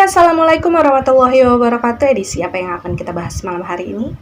Assalamualaikum warahmatullahi wabarakatuh. Edisi apa yang akan kita bahas malam hari ini?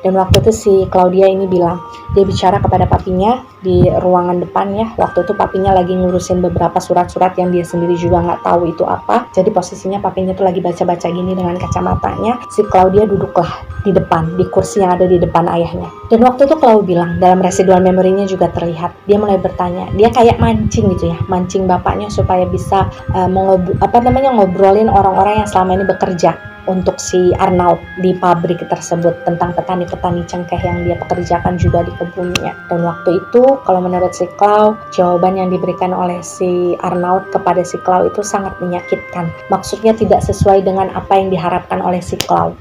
Dan waktu itu si Claudia ini bilang, dia bicara kepada papinya di ruangan depan ya. Waktu itu papinya lagi ngurusin beberapa surat-surat yang dia sendiri juga nggak tahu itu apa. Jadi posisinya papinya tuh lagi baca-baca gini dengan kacamatanya. Si Claudia duduklah di depan, di kursi yang ada di depan ayahnya. Dan waktu itu Clau bilang, dalam residual memorinya juga terlihat, dia mulai bertanya, dia kayak mancing gitu ya, mancing bapaknya supaya bisa ngobrolin orang-orang yang selama ini bekerja untuk si Arnaud di pabrik tersebut, tentang petani-petani cengkeh yang dia pekerjakan juga di kebunnya. Dan waktu itu kalau menurut si Clau, jawaban yang diberikan oleh si Arnaud kepada si Clau itu sangat menyakitkan. Maksudnya tidak sesuai dengan apa yang diharapkan oleh si Clau.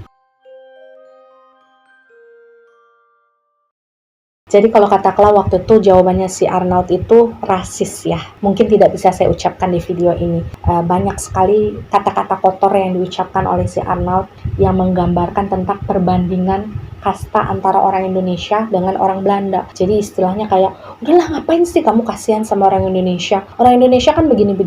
Jadi kalau kata Clau waktu itu jawabannya si Arnaud itu rasis ya. Mungkin tidak bisa saya ucapkan di video ini. Banyak sekali kata-kata kotor yang diucapkan oleh si Arnaud yang menggambarkan tentang perbandingan kasta antara orang Indonesia dengan orang Belanda. Jadi istilahnya kayak, udahlah ngapain sih kamu kasihan sama orang Indonesia? Orang Indonesia kan begini.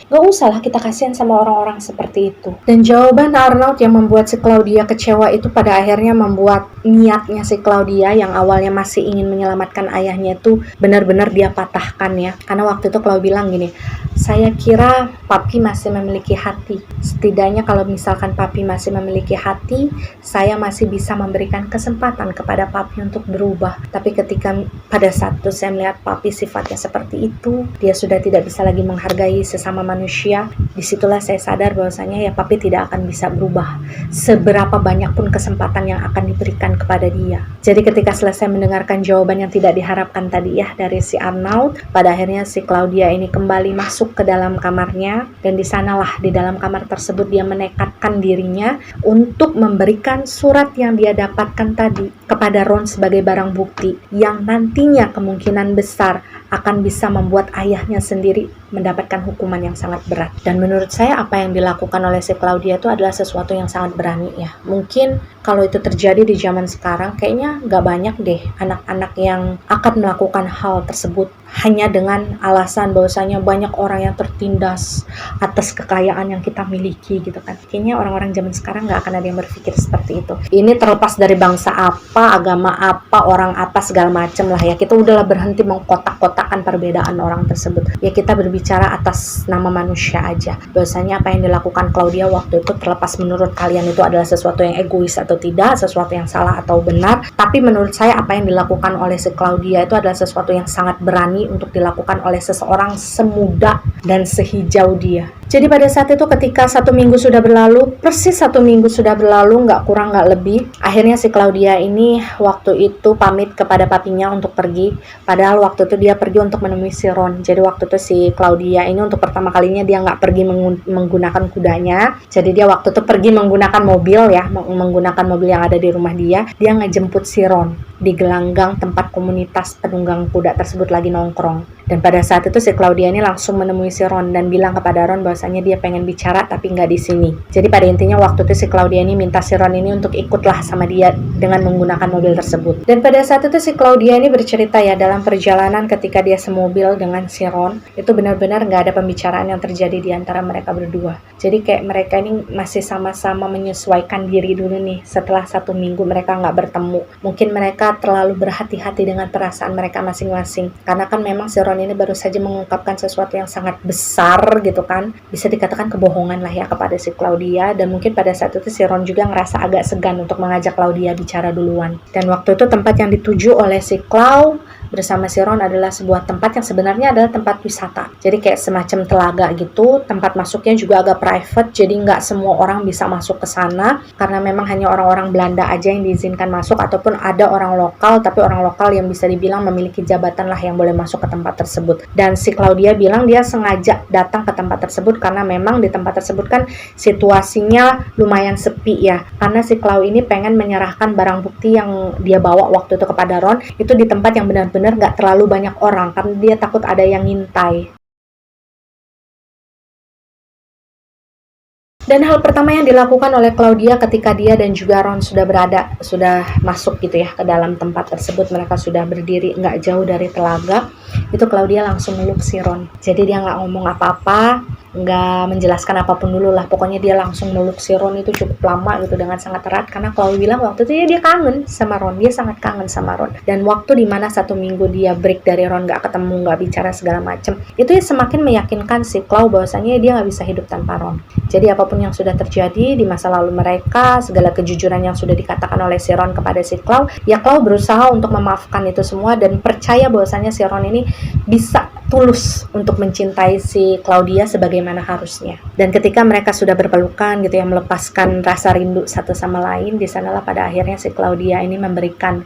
Gak usah lah kita kasihan sama orang-orang seperti itu. Dan jawaban Arnaud yang membuat si Claudia kecewa itu pada akhirnya membuat niatnya si Claudia yang awalnya masih ingin menyelamatkan ayahnya itu benar-benar dia patahkan ya. Karena waktu itu Clau bilang gini, saya kira papi masih memiliki hati. Setidaknya kalau misalkan papi masih memiliki hati, saya masih bisa memberikan kesempatan kepada papi untuk berubah. Tapi ketika pada saat itu saya melihat papi sifatnya seperti itu, dia sudah tidak bisa lagi menghargai sesama manusia. Disitulah saya sadar bahwasanya ya papi tidak akan bisa berubah seberapa banyak pun kesempatan yang akan diberikan kepada dia. Jadi ketika selesai mendengarkan jawaban yang tidak diharapkan tadi ya dari si Arnaud, pada akhirnya si Claudia ini kembali masuk ke dalam kamarnya, dan di sanalah di dalam kamar tersebut dia menekadkan dirinya untuk memberikan surat yang dia dapatkan tadi kepada Ron sebagai barang bukti yang nantinya kemungkinan besar akan bisa membuat ayahnya sendiri mendapatkan hukuman yang sangat berat. Dan menurut saya apa yang dilakukan oleh si Claudia itu adalah sesuatu yang sangat berani ya. Mungkin kalau itu terjadi di zaman sekarang kayaknya nggak banyak deh anak-anak yang akan melakukan hal tersebut hanya dengan alasan bahwasanya banyak orang yang tertindas atas kekayaan yang kita miliki gitu kan. Kayaknya orang-orang zaman sekarang nggak akan ada yang berpikir seperti itu. Ini terlepas dari bangsa apa, agama apa, orang apa, segala macam lah ya. Kita udahlah berhenti mengkotak-kotakan perbedaan orang tersebut. Ya kita berbicara atas nama manusia aja. Bahwasanya apa yang dilakukan Claudia waktu itu, terlepas menurut kalian itu adalah sesuatu yang egois atau tidak, sesuatu yang salah atau benar, tapi menurut saya apa yang dilakukan oleh si Claudia itu adalah sesuatu yang sangat berani untuk dilakukan oleh seseorang semuda dan sehijau dia. Jadi pada saat itu ketika 1 minggu sudah berlalu, persis 1 minggu sudah berlalu, nggak kurang nggak lebih, akhirnya si Claudia ini waktu itu pamit kepada papinya untuk pergi. Padahal waktu itu dia pergi untuk menemui si Ron. Jadi waktu itu si Claudia ini untuk pertama kalinya dia nggak pergi menggunakan kudanya. Jadi dia waktu itu pergi menggunakan mobil ya, menggunakan mobil yang ada di rumah dia. Dia ngejemput si Ron di gelanggang tempat komunitas penunggang kuda tersebut lagi nongkrong. Dan pada saat itu si Claudia ini langsung menemui si Ron dan bilang kepada Ron bahwasanya dia pengen bicara tapi nggak di sini. Jadi pada intinya waktu itu si Claudia ini minta si Ron ini untuk ikutlah sama dia dengan menggunakan mobil tersebut. Dan pada saat itu si Claudia ini bercerita ya, dalam perjalanan ketika dia semobil dengan si Ron, itu benar-benar nggak ada pembicaraan yang terjadi di antara mereka berdua. Jadi kayak mereka ini masih sama-sama menyesuaikan diri dulu nih. Setelah 1 minggu mereka nggak bertemu, mungkin mereka terlalu berhati-hati dengan perasaan mereka masing-masing. Karena kan memang si Ron ini baru saja mengungkapkan sesuatu yang sangat besar gitu kan, bisa dikatakan kebohongan lah ya kepada si Claudia. Dan mungkin pada saat itu si Ron juga ngerasa agak segan untuk mengajak Claudia bicara duluan. Dan waktu itu tempat yang dituju oleh si Clau bersama si Ron adalah sebuah tempat yang sebenarnya adalah tempat wisata. Jadi kayak semacam telaga gitu, tempat masuknya juga agak private, jadi nggak semua orang bisa masuk ke sana, karena memang hanya orang-orang Belanda aja yang diizinkan masuk, ataupun ada orang lokal, tapi orang lokal yang bisa dibilang memiliki jabatan lah yang boleh masuk ke tempat tersebut. Dan si Claudia bilang dia sengaja datang ke tempat tersebut karena memang di tempat tersebut kan situasinya lumayan sepi ya, karena si Clau ini pengen menyerahkan barang bukti yang dia bawa waktu itu kepada Ron itu di tempat yang benar-benar gak terlalu banyak orang, karena dia takut ada yang ngintai. Dan hal pertama yang dilakukan oleh Claudia ketika dia dan juga Ron sudah masuk gitu ya ke dalam tempat tersebut, mereka sudah berdiri nggak jauh dari telaga, itu Claudia langsung meluk si Ron. Jadi dia nggak ngomong apa-apa, nggak menjelaskan apapun dulu lah, pokoknya dia langsung meluk si Ron itu cukup lama gitu dengan sangat erat, karena Claudia bilang waktu itu dia kangen sama Ron, dia sangat kangen sama Ron. Dan waktu dimana 1 minggu dia break dari Ron, nggak ketemu, nggak bicara segala macem, itu ya semakin meyakinkan si Clau bahwasanya dia nggak bisa hidup tanpa Ron. Jadi apapun yang sudah terjadi di masa lalu mereka, segala kejujuran yang sudah dikatakan oleh si Ron kepada si Clau, ya Clau berusaha untuk memaafkan itu semua dan percaya bahwasanya si Ron ini bisa tulus untuk mencintai si Claudia sebagaimana harusnya. Dan ketika mereka sudah berpelukan gitu ya, melepaskan rasa rindu satu sama lain, di sanalah pada akhirnya si Claudia ini memberikan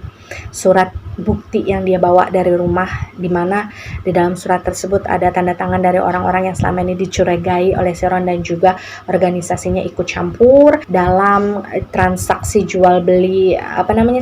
surat bukti yang dia bawa dari rumah, di mana di dalam surat tersebut ada tanda tangan dari orang-orang yang selama ini dicurigai oleh si Ron dan juga organisasinya ikut campur dalam transaksi jual beli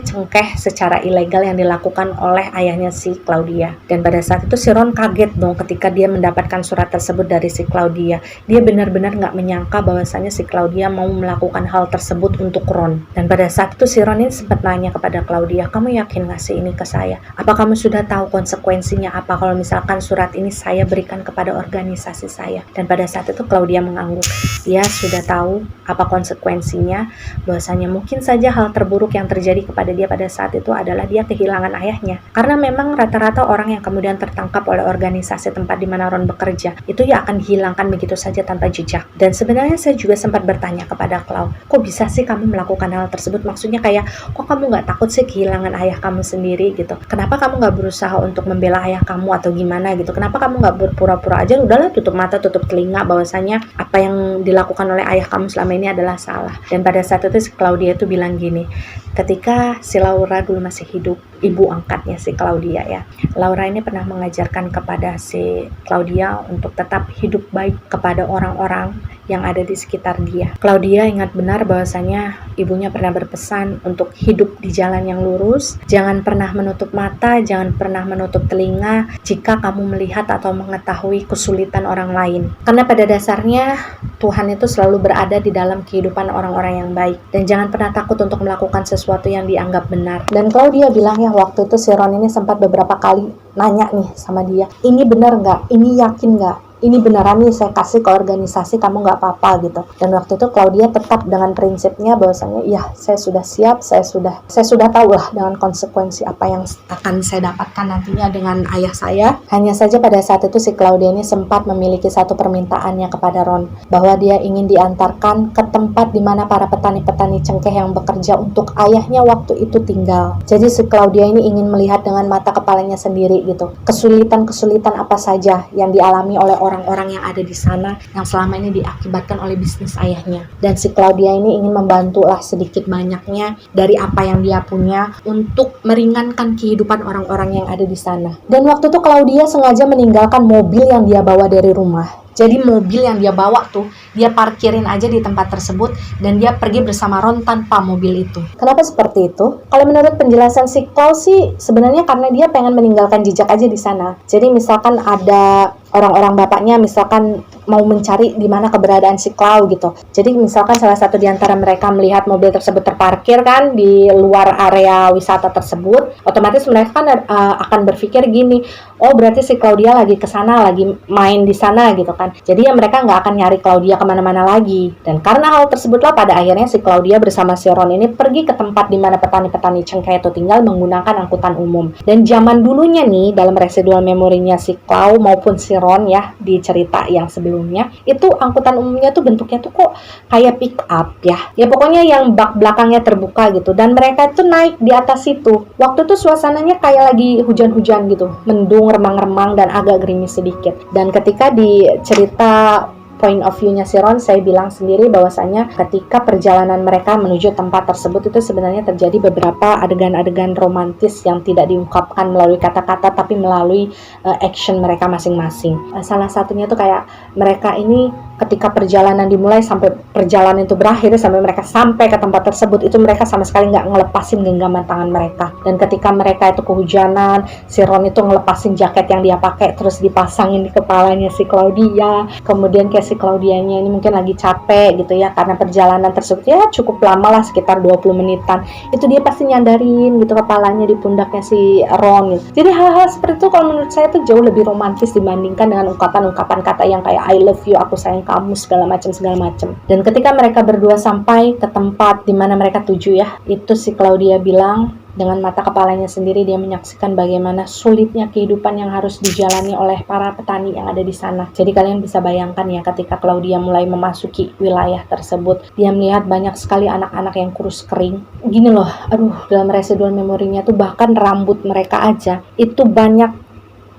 cengkeh secara ilegal yang dilakukan oleh ayahnya si Claudia. Dan pada saat itu si Ron kaget dong ketika dia mendapatkan surat tersebut dari si Claudia. Dia benar-benar nggak menyangka bahwasannya si Claudia mau melakukan hal tersebut untuk Ron. Dan pada saat itu si Ron ini sempat nanya kepada Claudia, kamu yakin nggak sih ini ke saya? Apa kamu sudah tahu konsekuensinya apa kalau misalkan surat ini saya berikan kepada organisasi saya? Dan pada saat itu Claudia mengangguk. Dia sudah tahu apa konsekuensinya, bahwasanya mungkin saja hal terburuk yang terjadi kepada dia pada saat itu adalah dia kehilangan ayahnya. Karena memang rata-rata orang yang kemudian tertangkap oleh organisasi tempat di mana Ron bekerja, itu ya akan dihilangkan begitu saja tanpa jejak. Dan sebenarnya saya juga sempat bertanya kepada Clau, kok bisa sih kamu melakukan hal tersebut? Maksudnya kayak, kok kamu nggak takut sih kehilangan ayah kamu sendiri gitu? Kenapa kamu nggak berusaha untuk membela ayah kamu atau gimana gitu? Kenapa kamu nggak berpura-pura aja udahlah tutup mata tutup telinga bahwasanya apa yang dilakukan oleh ayah kamu selama ini adalah salah? Dan pada saat itu si Claudia itu bilang gini, ketika si Laura dulu masih hidup, ibu angkatnya si Claudia ya, Laura ini pernah mengajarkan kepada si Claudia untuk tetap hidup baik kepada orang-orang yang ada di sekitar dia. Claudia ingat benar bahwasanya ibunya pernah berpesan untuk hidup di jalan yang lurus, jangan pernah menutup mata, jangan pernah menutup telinga jika kamu melihat atau mengetahui kesulitan orang lain. Karena pada dasarnya Tuhan itu selalu berada di dalam kehidupan orang-orang yang baik, dan jangan pernah takut untuk melakukan sesuatu yang dianggap benar. Dan Claudia bilang ya, waktu itu si Ron ini sempat beberapa kali nanya nih sama dia, ini benar nggak? Ini yakin nggak? Ini beneran nih saya kasih ke organisasi, kamu nggak apa-apa gitu. Dan waktu itu Claudia tetap dengan prinsipnya bahwasanya ya saya sudah siap, saya sudah tahu lah dengan konsekuensi apa yang akan saya dapatkan nantinya dengan ayah saya. Hanya saja pada saat itu si Claudia ini sempat memiliki satu permintaannya kepada Ron, bahwa dia ingin diantarkan ke tempat di mana para petani-petani cengkeh yang bekerja untuk ayahnya waktu itu tinggal. Jadi si Claudia ini ingin melihat dengan mata kepalanya sendiri gitu, kesulitan-kesulitan apa saja yang dialami oleh orang-orang yang ada di sana yang selama ini diakibatkan oleh bisnis ayahnya. Dan si Claudia ini ingin membantu lah sedikit banyaknya dari apa yang dia punya untuk meringankan kehidupan orang-orang yang ada di sana. Dan waktu itu Claudia sengaja meninggalkan mobil yang dia bawa dari rumah. Jadi mobil yang dia bawa tuh, dia parkirin aja di tempat tersebut dan dia pergi bersama Ron tanpa mobil itu. Kenapa seperti itu? Kalau menurut penjelasan si Clau sih, sebenarnya karena dia pengen meninggalkan jejak aja di sana. Jadi misalkan ada orang-orang bapaknya misalkan mau mencari di mana keberadaan si Clau gitu. Jadi misalkan salah satu di antara mereka melihat mobil tersebut terparkir kan di luar area wisata tersebut, otomatis mereka kan akan berpikir gini, oh berarti si Claudia lagi ke sana, lagi main di sana gitu kan. Jadi ya mereka nggak akan nyari Claudia kemana-mana lagi. Dan karena hal tersebutlah pada akhirnya si Claudia bersama si Ron ini pergi ke tempat di mana petani-petani cengkeh itu tinggal menggunakan angkutan umum. Dan zaman dulunya nih dalam residual memorinya si Clau maupun si Ron ya di cerita yang sebelumnya sebelumnya, itu angkutan umumnya tuh bentuknya tuh kok kayak pick up ya. Ya pokoknya yang bak belakangnya terbuka gitu, dan mereka tuh naik di atas situ. Waktu itu suasananya kayak lagi hujan-hujan gitu, mendung, remang-remang, dan agak gerimis sedikit. Dan ketika di cerita point of view-nya si Ron, saya bilang sendiri bahwasanya ketika perjalanan mereka menuju tempat tersebut itu sebenarnya terjadi beberapa adegan-adegan romantis yang tidak diungkapkan melalui kata-kata tapi melalui action mereka masing-masing. Salah satunya tuh kayak mereka ini ketika perjalanan dimulai sampai perjalanan itu berakhir, sampai mereka sampai ke tempat tersebut, itu mereka sama sekali nggak ngelepasin genggaman tangan mereka. Dan ketika mereka itu kehujanan, si Ron itu ngelepasin jaket yang dia pakai terus dipasangin di kepalanya si Claudia. Kemudian kayak si Claudianya ini mungkin lagi capek gitu ya, karena perjalanan tersebut ya cukup lama lah, sekitar 20 menitan. Itu dia pasti nyandarin gitu kepalanya di pundaknya si Ron gitu. Jadi hal-hal seperti itu kalau menurut saya tuh jauh lebih romantis dibandingkan dengan ungkapan-ungkapan kata yang kayak I love you, aku sayang kamu, segala macam. Dan ketika mereka berdua sampai ke tempat di mana mereka tuju ya, itu si Claudia bilang dengan mata kepalanya sendiri dia menyaksikan bagaimana sulitnya kehidupan yang harus dijalani oleh para petani yang ada di sana. Jadi kalian bisa bayangkan ya, ketika Claudia mulai memasuki wilayah tersebut, dia melihat banyak sekali anak-anak yang kurus kering. Gini loh, aduh, dalam residual memorinya tuh bahkan rambut mereka aja itu banyak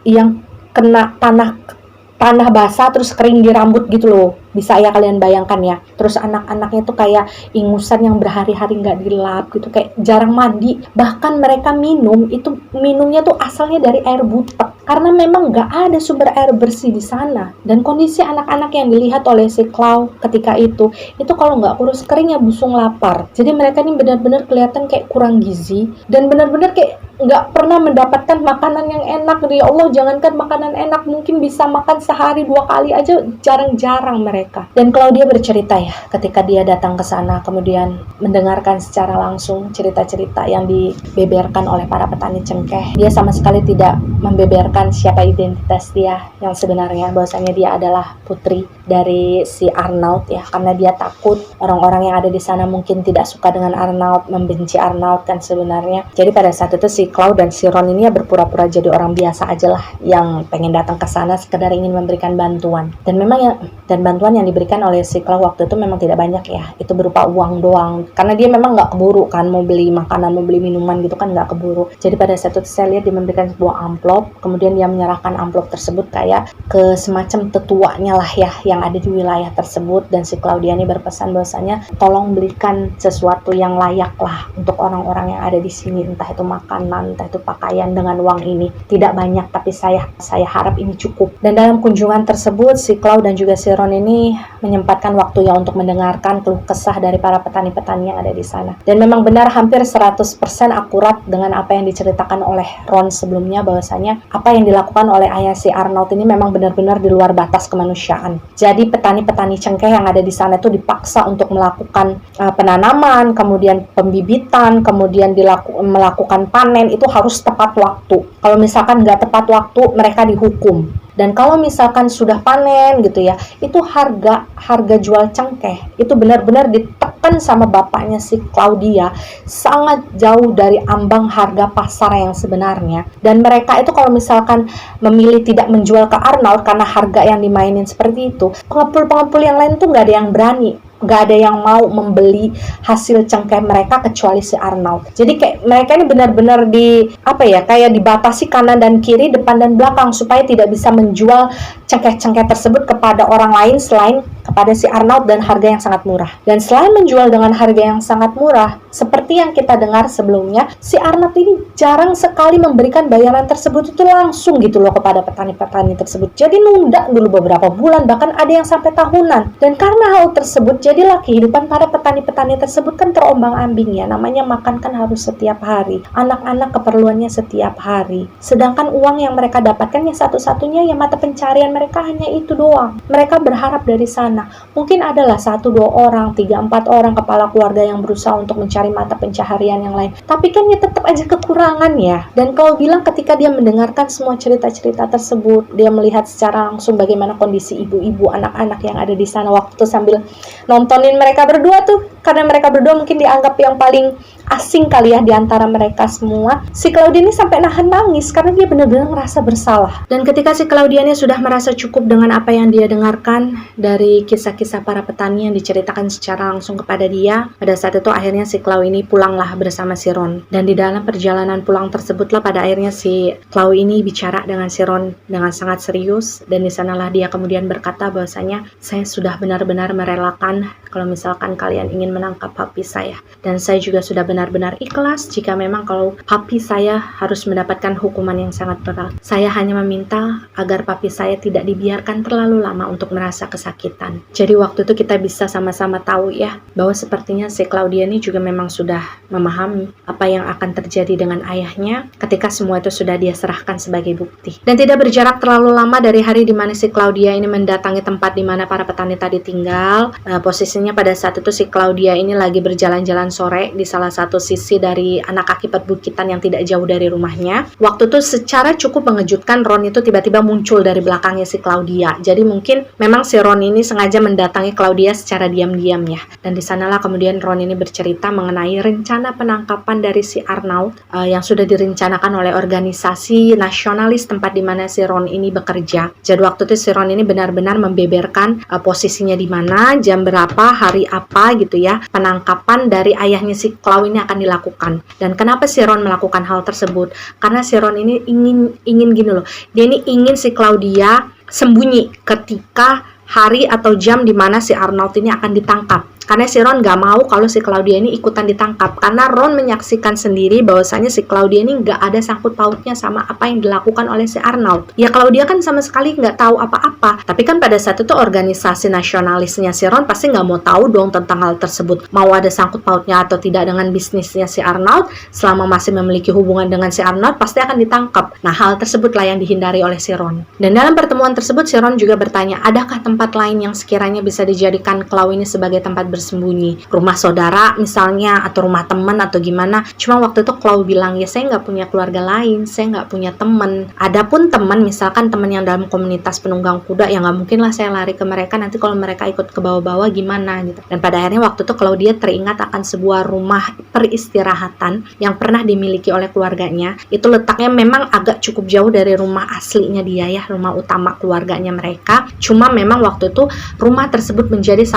yang kena tanah basah terus kering di rambut gitu loh. Bisa ya kalian bayangkan ya. Terus anak-anaknya tuh kayak ingusan yang berhari-hari nggak dilap gitu, kayak jarang mandi. Bahkan mereka minumnya tuh asalnya dari air butek, karena memang nggak ada sumber air bersih di sana. Dan kondisi anak-anak yang dilihat oleh si Clau ketika itu kalau nggak kurus kering ya busung lapar. Jadi mereka ini benar-benar kelihatan kayak kurang gizi dan benar-benar kayak nggak pernah mendapatkan makanan yang enak. Ya Allah, jangankan makanan enak, mungkin bisa makan sehari 2 kali aja jarang-jarang mereka. Dan Claudia bercerita ya, ketika dia datang ke sana kemudian mendengarkan secara langsung cerita-cerita yang dibeberkan oleh para petani cengkeh. Dia sama sekali tidak membeberkan siapa identitas dia yang sebenarnya, bahwasanya dia adalah putri dari si Arnaud ya, karena dia takut orang-orang yang ada di sana mungkin tidak suka dengan Arnaud, membenci Arnaud kan sebenarnya. Jadi pada saat itu si Clau dan si Ron ini ya berpura-pura jadi orang biasa aja lah, yang pengen datang ke sana sekedar ingin memberikan bantuan. Dan memang ya, dan bantuan yang diberikan oleh si Clau waktu itu memang tidak banyak ya, itu berupa uang doang, karena dia memang nggak keburu kan, mau beli makanan, mau beli minuman gitu kan nggak keburu. Jadi pada saat itu saya lihat dia memberikan sebuah amplop, kemudian dia menyerahkan amplop tersebut kayak ke semacam tetuanya lah ya yang ada di wilayah tersebut. Dan si Claudia ini berpesan bahwasanya tolong belikan sesuatu yang layak lah untuk orang-orang yang ada di sini, entah itu makanan, entah itu pakaian, dengan uang ini. Tidak banyak, tapi saya harap ini cukup. Dan dalam kunjungan tersebut si Clau dan juga si Ron ini menyempatkan waktunya untuk mendengarkan keluh kesah dari para petani-petani yang ada di sana. Dan memang benar hampir 100% akurat dengan apa yang diceritakan oleh Ron sebelumnya, bahwasanya apa yang dilakukan oleh ayah si Arnaud ini memang benar-benar di luar batas kemanusiaan. Jadi petani-petani cengkeh yang ada di sana itu dipaksa untuk melakukan penanaman, kemudian pembibitan, kemudian melakukan panen itu harus tepat waktu. Kalau misalkan nggak tepat waktu, mereka dihukum. Dan kalau misalkan sudah panen gitu ya, itu harga jual cengkeh itu benar-benar ditekan sama bapaknya si Claudia, sangat jauh dari ambang harga pasar yang sebenarnya. Dan mereka itu kalau misalkan memilih tidak menjual ke Arnaud karena harga yang dimainin seperti itu, pengepul-pengepul yang lain tuh nggak ada yang berani, nggak ada yang mau membeli hasil cengkeh mereka kecuali si Arnaud. Jadi kayak mereka ini benar-benar kayak dibatasi kanan dan kiri, depan dan belakang, supaya tidak bisa menjual cengkeh-cengkeh tersebut kepada orang lain selain kepada si Arnaud dan harga yang sangat murah. Dan selain menjual dengan harga yang sangat murah, seperti yang kita dengar sebelumnya, si Arnaud ini jarang sekali memberikan bayaran tersebut itu langsung gitu loh kepada petani-petani tersebut. Jadi nunda dulu beberapa bulan, bahkan ada yang sampai tahunan. Dan karena hal tersebut, jadilah kehidupan para petani-petani tersebut kan terombang-ambing ya. Namanya makan kan harus setiap hari, anak-anak keperluannya setiap hari. Sedangkan uang yang mereka dapatkan ya satu-satunya ya mata pencarian mereka hanya itu doang. Mereka berharap dari sana mungkin adalah 1-2 orang, 3-4 orang kepala keluarga yang berusaha untuk mencari mata pencaharian yang lain. Tapi kan ya tetap aja kekurangan ya. Dan kalau bilang ketika dia mendengarkan semua cerita-cerita tersebut, dia melihat secara langsung bagaimana kondisi ibu-ibu, anak-anak yang ada di sana waktu itu sambil nontonin mereka berdua tuh karena mereka berdua mungkin dianggap yang paling asing kali ya di antara mereka semua. Si Claudia ini sampai nahan nangis karena dia benar-benar merasa bersalah. Dan ketika si Claudia ini sudah merasa cukup dengan apa yang dia dengarkan dari kisah-kisah para petani yang diceritakan secara langsung kepada dia, pada saat itu akhirnya si Clau ini pulanglah bersama si Ron. Dan di dalam perjalanan pulang tersebutlah pada akhirnya si Clau ini bicara dengan si Ron dengan sangat serius, dan di sanalah dia kemudian berkata bahwasanya saya sudah benar-benar merelakan kalau misalkan kalian ingin menangkap papi saya, dan saya juga sudah benar-benar ikhlas jika memang kalau papi saya harus mendapatkan hukuman yang sangat berat. Saya hanya meminta agar papi saya tidak dibiarkan terlalu lama untuk merasa kesakitan. Jadi waktu itu kita bisa sama-sama tahu ya bahwa sepertinya si Claudia ini juga memang sudah memahami apa yang akan terjadi dengan ayahnya ketika semua itu sudah dia serahkan sebagai bukti. Dan tidak berjarak terlalu lama dari hari di mana si Claudia ini mendatangi tempat di mana para petani tadi tinggal. Posisinya pada saat itu si Claudia ini lagi berjalan-jalan sore di salah satu sisi dari anak kaki perbukitan yang tidak jauh dari rumahnya. Waktu itu secara cukup mengejutkan, Ron itu tiba-tiba muncul dari belakangnya si Claudia. Jadi mungkin memang si Ron ini sengaja mendatangi Claudia secara diam-diam ya. Dan di sanalah kemudian Ron ini bercerita mengenai rencana penangkapan dari si Arnaud yang sudah direncanakan oleh organisasi nasionalis tempat di mana si Ron ini bekerja. Jadi waktu itu si Ron ini benar-benar membeberkan posisinya di mana, jam berapa, hari apa gitu ya, penangkapan dari ayahnya si Clau ini akan dilakukan. Dan kenapa si Ron melakukan hal tersebut? Karena si Ron ini ingin gini loh, dia ini ingin si Claudia sembunyi ketika hari atau jam di mana si Arnaud ini akan ditangkap. Karena si Ron gak mau kalau si Claudia ini ikutan ditangkap. Karena Ron menyaksikan sendiri bahwasanya si Claudia ini gak ada sangkut pautnya sama apa yang dilakukan oleh si Arnaud. Ya Claudia kan sama sekali gak tahu apa-apa. Tapi kan pada saat itu organisasi nasionalisnya si Ron pasti gak mau tahu dong tentang hal tersebut. Mau ada sangkut pautnya atau tidak dengan bisnisnya si Arnaud, selama masih memiliki hubungan dengan si Arnaud pasti akan ditangkap. Nah hal tersebutlah yang dihindari oleh si Ron. Dan dalam pertemuan tersebut si Ron juga bertanya, adakah tempat lain yang sekiranya bisa dijadikan Clau ini sebagai tempat bersembunyi, rumah saudara misalnya atau rumah teman atau gimana. Cuma waktu itu Clau bilang, ya saya nggak punya keluarga lain, saya nggak punya teman. Adapun teman, misalkan teman yang dalam komunitas penunggang kuda, ya nggak mungkin lah saya lari ke mereka, nanti kalau mereka ikut ke bawah-bawah gimana gitu. Dan pada akhirnya waktu itu Clau dia teringat akan sebuah rumah peristirahatan yang pernah dimiliki oleh keluarganya. Itu letaknya memang agak cukup jauh dari rumah aslinya dia ya, rumah utama keluarganya mereka. Cuma memang waktu itu rumah tersebut menjadi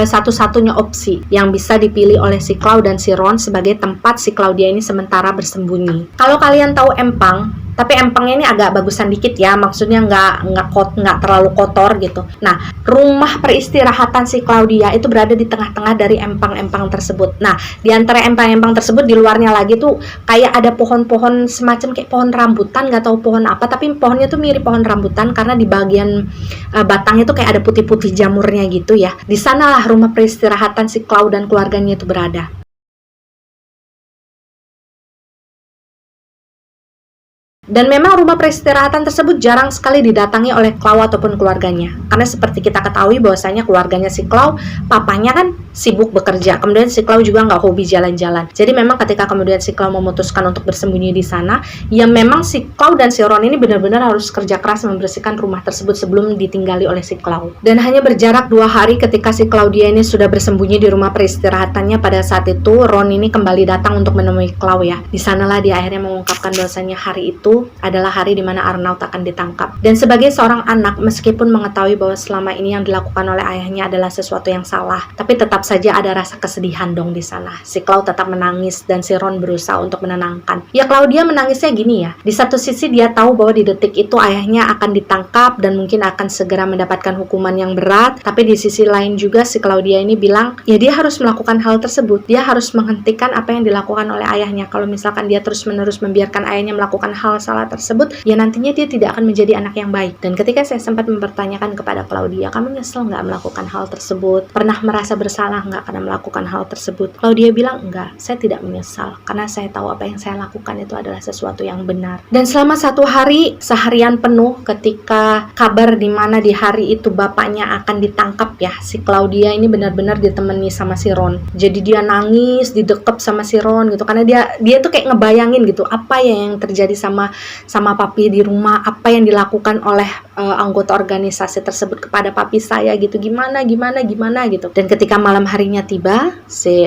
satu-satunya opsi yang bisa dipilih oleh si Clau dan si Ron sebagai tempat si Claudia ini sementara bersembunyi. Kalau kalian tahu empang, tapi empangnya ini agak bagusan dikit ya, maksudnya nggak terlalu kotor gitu. Nah, rumah peristirahatan si Claudia itu berada di tengah-tengah dari empang-empang tersebut. Nah, di antara empang-empang tersebut di luarnya lagi tuh kayak ada pohon-pohon semacam kayak pohon rambutan, nggak tahu pohon apa, tapi pohonnya tuh mirip pohon rambutan karena di bagian batangnya tuh kayak ada putih-putih jamurnya gitu ya. Di sanalah rumah peristirahatan si Clau dan keluarganya itu berada. Dan memang rumah peristirahatan tersebut jarang sekali didatangi oleh Clau ataupun keluarganya. Karena seperti kita ketahui bahwasanya keluarganya si Clau, papanya kan sibuk bekerja. Kemudian si Clau juga nggak hobi jalan-jalan. Jadi memang ketika kemudian si Clau memutuskan untuk bersembunyi di sana, ya memang si Clau dan si Ron ini benar-benar harus kerja keras membersihkan rumah tersebut sebelum ditinggali oleh si Clau. Dan hanya berjarak 2 hari ketika si Claudia ini sudah bersembunyi di rumah peristirahatannya, pada saat itu Ron ini kembali datang untuk menemui Clau ya. Di sanalah dia akhirnya mengungkapkan bahwasanya hari itu adalah hari di mana Arnaud akan ditangkap. Dan sebagai seorang anak, meskipun mengetahui bahwa selama ini yang dilakukan oleh ayahnya adalah sesuatu yang salah, tapi tetap saja ada rasa kesedihan dong di sana. Si Clau tetap menangis dan si Ron berusaha untuk menenangkan. Ya Claudia menangisnya gini ya. Di satu sisi dia tahu bahwa di detik itu ayahnya akan ditangkap dan mungkin akan segera mendapatkan hukuman yang berat, tapi di sisi lain juga si Claudia ini bilang, ya dia harus melakukan hal tersebut. Dia harus menghentikan apa yang dilakukan oleh ayahnya. Kalau misalkan dia terus-menerus membiarkan ayahnya melakukan hal salah tersebut, ya nantinya dia tidak akan menjadi anak yang baik. Dan ketika saya sempat mempertanyakan kepada Claudia, kamu nyesel nggak melakukan hal tersebut? Pernah merasa bersalah nggak karena melakukan hal tersebut? Claudia bilang, enggak, saya tidak menyesal, karena saya tahu apa yang saya lakukan itu adalah sesuatu yang benar. Dan selama 1 hari, seharian penuh ketika kabar di mana di hari itu bapaknya akan ditangkap ya, si Claudia ini benar-benar ditemani sama si Ron. Jadi dia nangis, didekep sama si Ron gitu, karena dia tuh kayak ngebayangin gitu, apa ya yang terjadi sama sama papi di rumah, apa yang dilakukan oleh anggota organisasi tersebut kepada papi saya gitu, gimana gitu. Dan ketika malam harinya tiba, si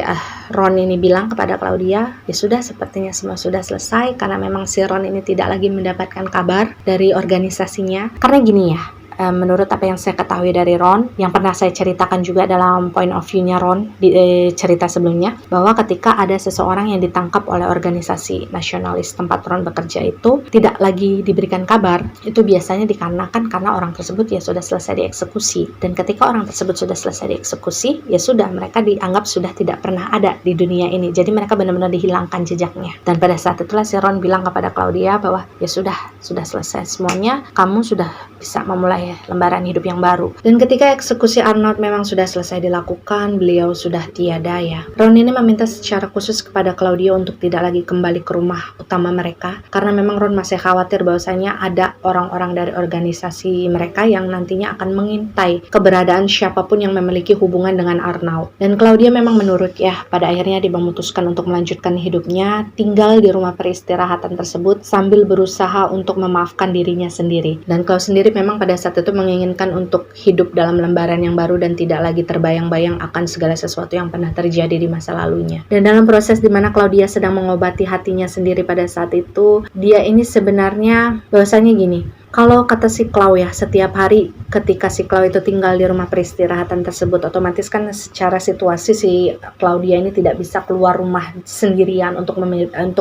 Ron ini bilang kepada Claudia, ya sudah, sepertinya semua sudah selesai, karena memang si Ron ini tidak lagi mendapatkan kabar dari organisasinya. Karena gini ya, menurut apa yang saya ketahui dari Ron, yang pernah saya ceritakan juga dalam point of view-nya Ron di cerita sebelumnya, bahwa ketika ada seseorang yang ditangkap oleh organisasi nasionalis tempat Ron bekerja itu tidak lagi diberikan kabar, itu biasanya dikarenakan karena orang tersebut ya sudah selesai dieksekusi. Dan ketika orang tersebut sudah selesai dieksekusi, ya sudah, mereka dianggap sudah tidak pernah ada di dunia ini. Jadi mereka benar-benar dihilangkan jejaknya. Dan pada saat itulah si Ron bilang kepada Claudia bahwa ya sudah selesai semuanya, kamu sudah bisa memulai lembaran hidup yang baru. Dan ketika eksekusi Arnold memang sudah selesai dilakukan, beliau sudah tiada ya. Ron ini meminta secara khusus kepada Claudia untuk tidak lagi kembali ke rumah utama mereka, karena memang Ron masih khawatir bahwasanya ada orang-orang dari organisasi mereka yang nantinya akan mengintai keberadaan siapapun yang memiliki hubungan dengan Arnold. Dan Claudia memang menurut ya, pada akhirnya dia memutuskan untuk melanjutkan hidupnya, tinggal di rumah peristirahatan tersebut sambil berusaha untuk memaafkan dirinya sendiri. Dan Claudia sendiri memang pada saat itu menginginkan untuk hidup dalam lembaran yang baru dan tidak lagi terbayang-bayang akan segala sesuatu yang pernah terjadi di masa lalunya. Dan dalam proses di mana Claudia sedang mengobati hatinya sendiri pada saat itu, dia ini sebenarnya bahwasanya gini, kalau kata si Clau ya, setiap hari ketika si Clau itu tinggal di rumah peristirahatan tersebut, otomatis kan secara situasi si Claudia ini tidak bisa keluar rumah sendirian untuk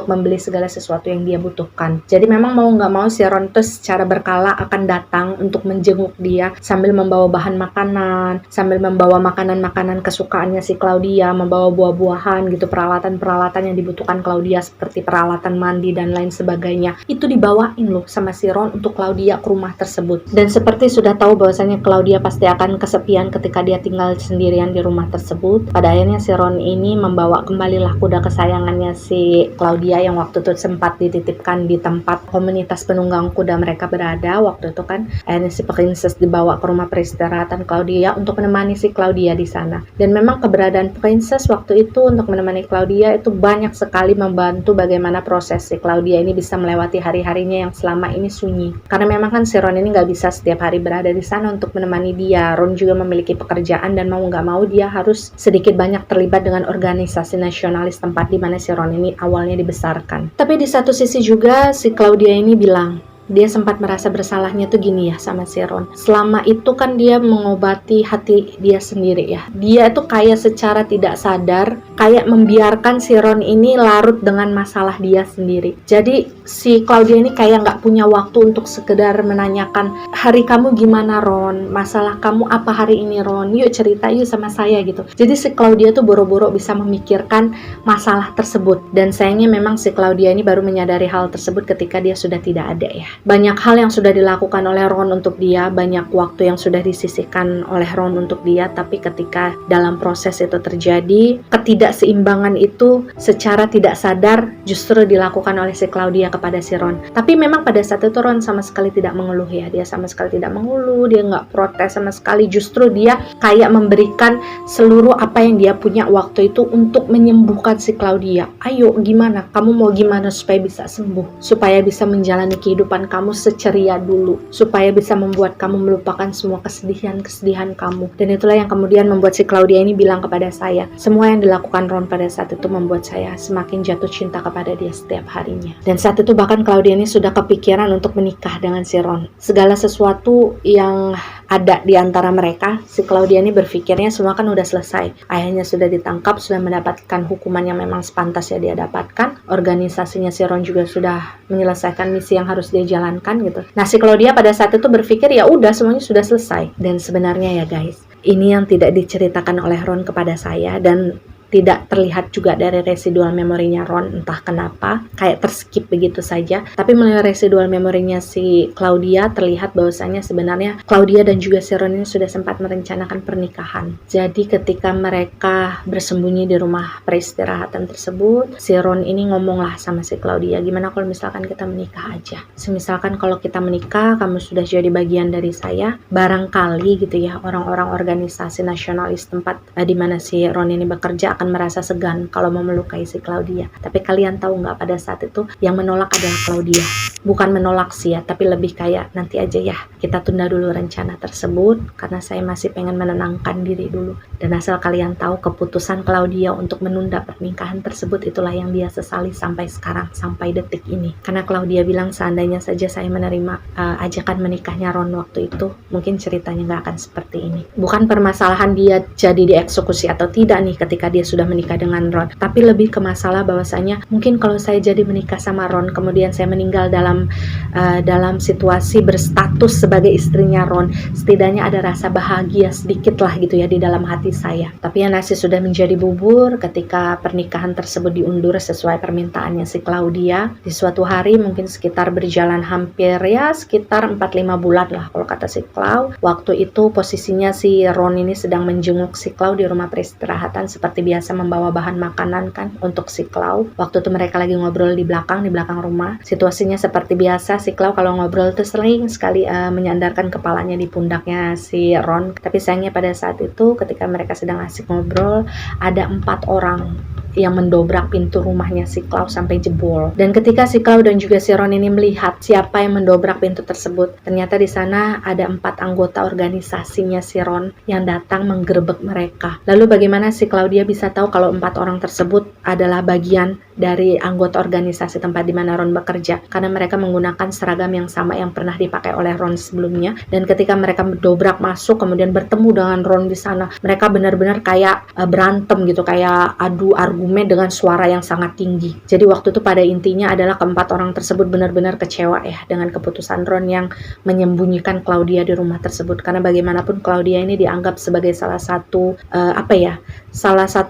membeli segala sesuatu yang dia butuhkan. Jadi memang mau nggak mau si Ron tuh secara berkala akan datang untuk menjenguk dia sambil membawa bahan makanan, sambil membawa makanan-makanan kesukaannya si Claudia, membawa buah-buahan gitu, peralatan-peralatan yang dibutuhkan Claudia seperti peralatan mandi dan lain sebagainya. Itu dibawain loh sama si Ron untuk Claudia ke rumah tersebut. Dan seperti sudah tahu bahwasanya Claudia pasti akan kesepian ketika dia tinggal sendirian di rumah tersebut, pada akhirnya si Ron ini membawa kembalilah kuda kesayangannya si Claudia yang waktu itu sempat dititipkan di tempat komunitas penunggang kuda mereka berada waktu itu kan. Akhirnya si Princess dibawa ke rumah peristirahatan Claudia untuk menemani si Claudia di sana. Dan memang keberadaan Princess waktu itu untuk menemani Claudia itu banyak sekali membantu bagaimana proses si Claudia ini bisa melewati hari-harinya yang selama ini sunyi. Karena memang kan si Ron ini nggak bisa setiap hari berada di sana untuk menemani dia. Ron juga memiliki pekerjaan dan mau nggak mau dia harus sedikit banyak terlibat dengan organisasi nasionalis tempat di mana si Ron ini awalnya dibesarkan. Tapi di satu sisi juga si Claudia ini bilang, dia sempat merasa bersalahnya tuh gini ya sama si Ron. Selama itu kan dia mengobati hati dia sendiri ya. Dia tuh kayak secara tidak sadar kayak membiarkan si Ron ini larut dengan masalah dia sendiri. Jadi si Claudia ini kayak nggak punya waktu untuk sekedar menanyakan, hari kamu gimana Ron? Masalah kamu apa hari ini Ron? Yuk cerita yuk sama saya gitu. Jadi si Claudia tuh boro-boro bisa memikirkan masalah tersebut. Dan sayangnya memang si Claudia ini baru menyadari hal tersebut ketika dia sudah tidak ada ya. Banyak hal yang sudah dilakukan oleh Ron untuk dia, banyak waktu yang sudah disisihkan oleh Ron untuk dia, tapi ketika dalam proses itu terjadi, ketidakseimbangan itu secara tidak sadar justru dilakukan oleh si Claudia kepada si Ron. Tapi memang pada saat itu Ron sama sekali tidak mengeluh ya, dia sama sekali tidak mengeluh, dia nggak protes sama sekali, justru dia kayak memberikan seluruh apa yang dia punya waktu itu untuk menyembuhkan si Claudia. Ayo gimana, kamu mau gimana supaya bisa sembuh, supaya bisa menjalani kehidupan kamu seceria dulu, supaya bisa membuat kamu melupakan semua kesedihan-kesedihan kamu. Dan itulah yang kemudian membuat si Claudia ini bilang kepada saya, semua yang dilakukan Ron pada saat itu membuat saya semakin jatuh cinta kepada dia setiap harinya. Dan saat itu bahkan Claudia ini sudah kepikiran untuk menikah dengan si Ron. Segala sesuatu yang ada di antara mereka, si Claudia ini berpikirnya semua kan udah selesai. Ayahnya sudah ditangkap, sudah mendapatkan hukuman yang memang sepantasnya dia dapatkan. Organisasinya si Ron juga sudah menyelesaikan misi yang harus dia jalankan gitu. Nah si Claudia pada saat itu berpikir ya udah semuanya sudah selesai. Dan sebenarnya ya guys, ini yang tidak diceritakan oleh Ron kepada saya dan tidak terlihat juga dari residual memorinya Ron, entah kenapa kayak terskip begitu saja. Tapi melalui residual memorinya si Claudia terlihat bahwasanya sebenarnya Claudia dan juga si Ron ini sudah sempat merencanakan pernikahan. Jadi ketika mereka bersembunyi di rumah peristirahatan tersebut, si Ron ini ngomonglah sama si Claudia, gimana kalau misalkan kita menikah aja, misalkan kalau kita menikah kamu sudah jadi bagian dari saya, barangkali gitu ya orang-orang organisasi nasionalis tempat di mana si Ron ini bekerja akan akan merasa segan kalau mau melukai si Claudia. Tapi kalian tahu nggak, pada saat itu yang menolak adalah Claudia. Bukan menolak sih ya, tapi lebih kayak nanti aja ya, kita tunda dulu rencana tersebut karena saya masih pengen menenangkan diri dulu. Dan asal kalian tahu, keputusan Claudia untuk menunda pernikahan tersebut itulah yang dia sesali sampai sekarang, sampai detik ini. Karena Claudia bilang seandainya saja saya menerima ajakan menikahnya Ron waktu itu, mungkin ceritanya nggak akan seperti ini. Bukan permasalahan dia jadi dieksekusi atau tidak nih ketika dia sudah menikah dengan Ron, tapi lebih ke masalah bahwasanya mungkin kalau saya jadi menikah sama Ron kemudian saya meninggal dalam situasi berstatus sebagai istrinya Ron, setidaknya ada rasa bahagia sedikit lah gitu ya di dalam hati saya. Tapi yang nasi sudah menjadi bubur ketika pernikahan tersebut diundur sesuai permintaannya si Claudia. Di suatu hari mungkin sekitar berjalan hampir ya sekitar 4-5 bulan lah kalau kata si Clau. Waktu itu posisinya si Ron ini sedang menjenguk si Clau di rumah peristirahatan seperti biasa, membawa bahan makanan kan untuk si Clau. Waktu itu mereka lagi ngobrol di belakang rumah. Situasinya seperti biasa, si Clau kalau ngobrol tuh sering sekali menyandarkan kepalanya di pundaknya si Ron. Tapi sayangnya pada saat itu ketika mereka sedang asik ngobrol, ada 4 orang yang mendobrak pintu rumahnya si Clau sampai jebol. Dan ketika si Clau dan juga si Ron ini melihat siapa yang mendobrak pintu tersebut, ternyata di sana ada 4 anggota organisasinya si Ron yang datang menggerebek mereka. Lalu bagaimana si Claudia bisa tahu kalau 4 orang tersebut adalah bagian dari anggota organisasi tempat di mana Ron bekerja? Karena mereka menggunakan seragam yang sama yang pernah dipakai oleh Ron sebelumnya. Dan ketika mereka dobrak masuk kemudian bertemu dengan Ron di sana, mereka benar-benar kayak berantem gitu, kayak adu argumen dengan suara yang sangat tinggi. Jadi waktu itu pada intinya adalah keempat orang tersebut benar-benar kecewa ya dengan keputusan Ron yang menyembunyikan Claudia di rumah tersebut. Karena bagaimanapun Claudia ini dianggap sebagai salah satu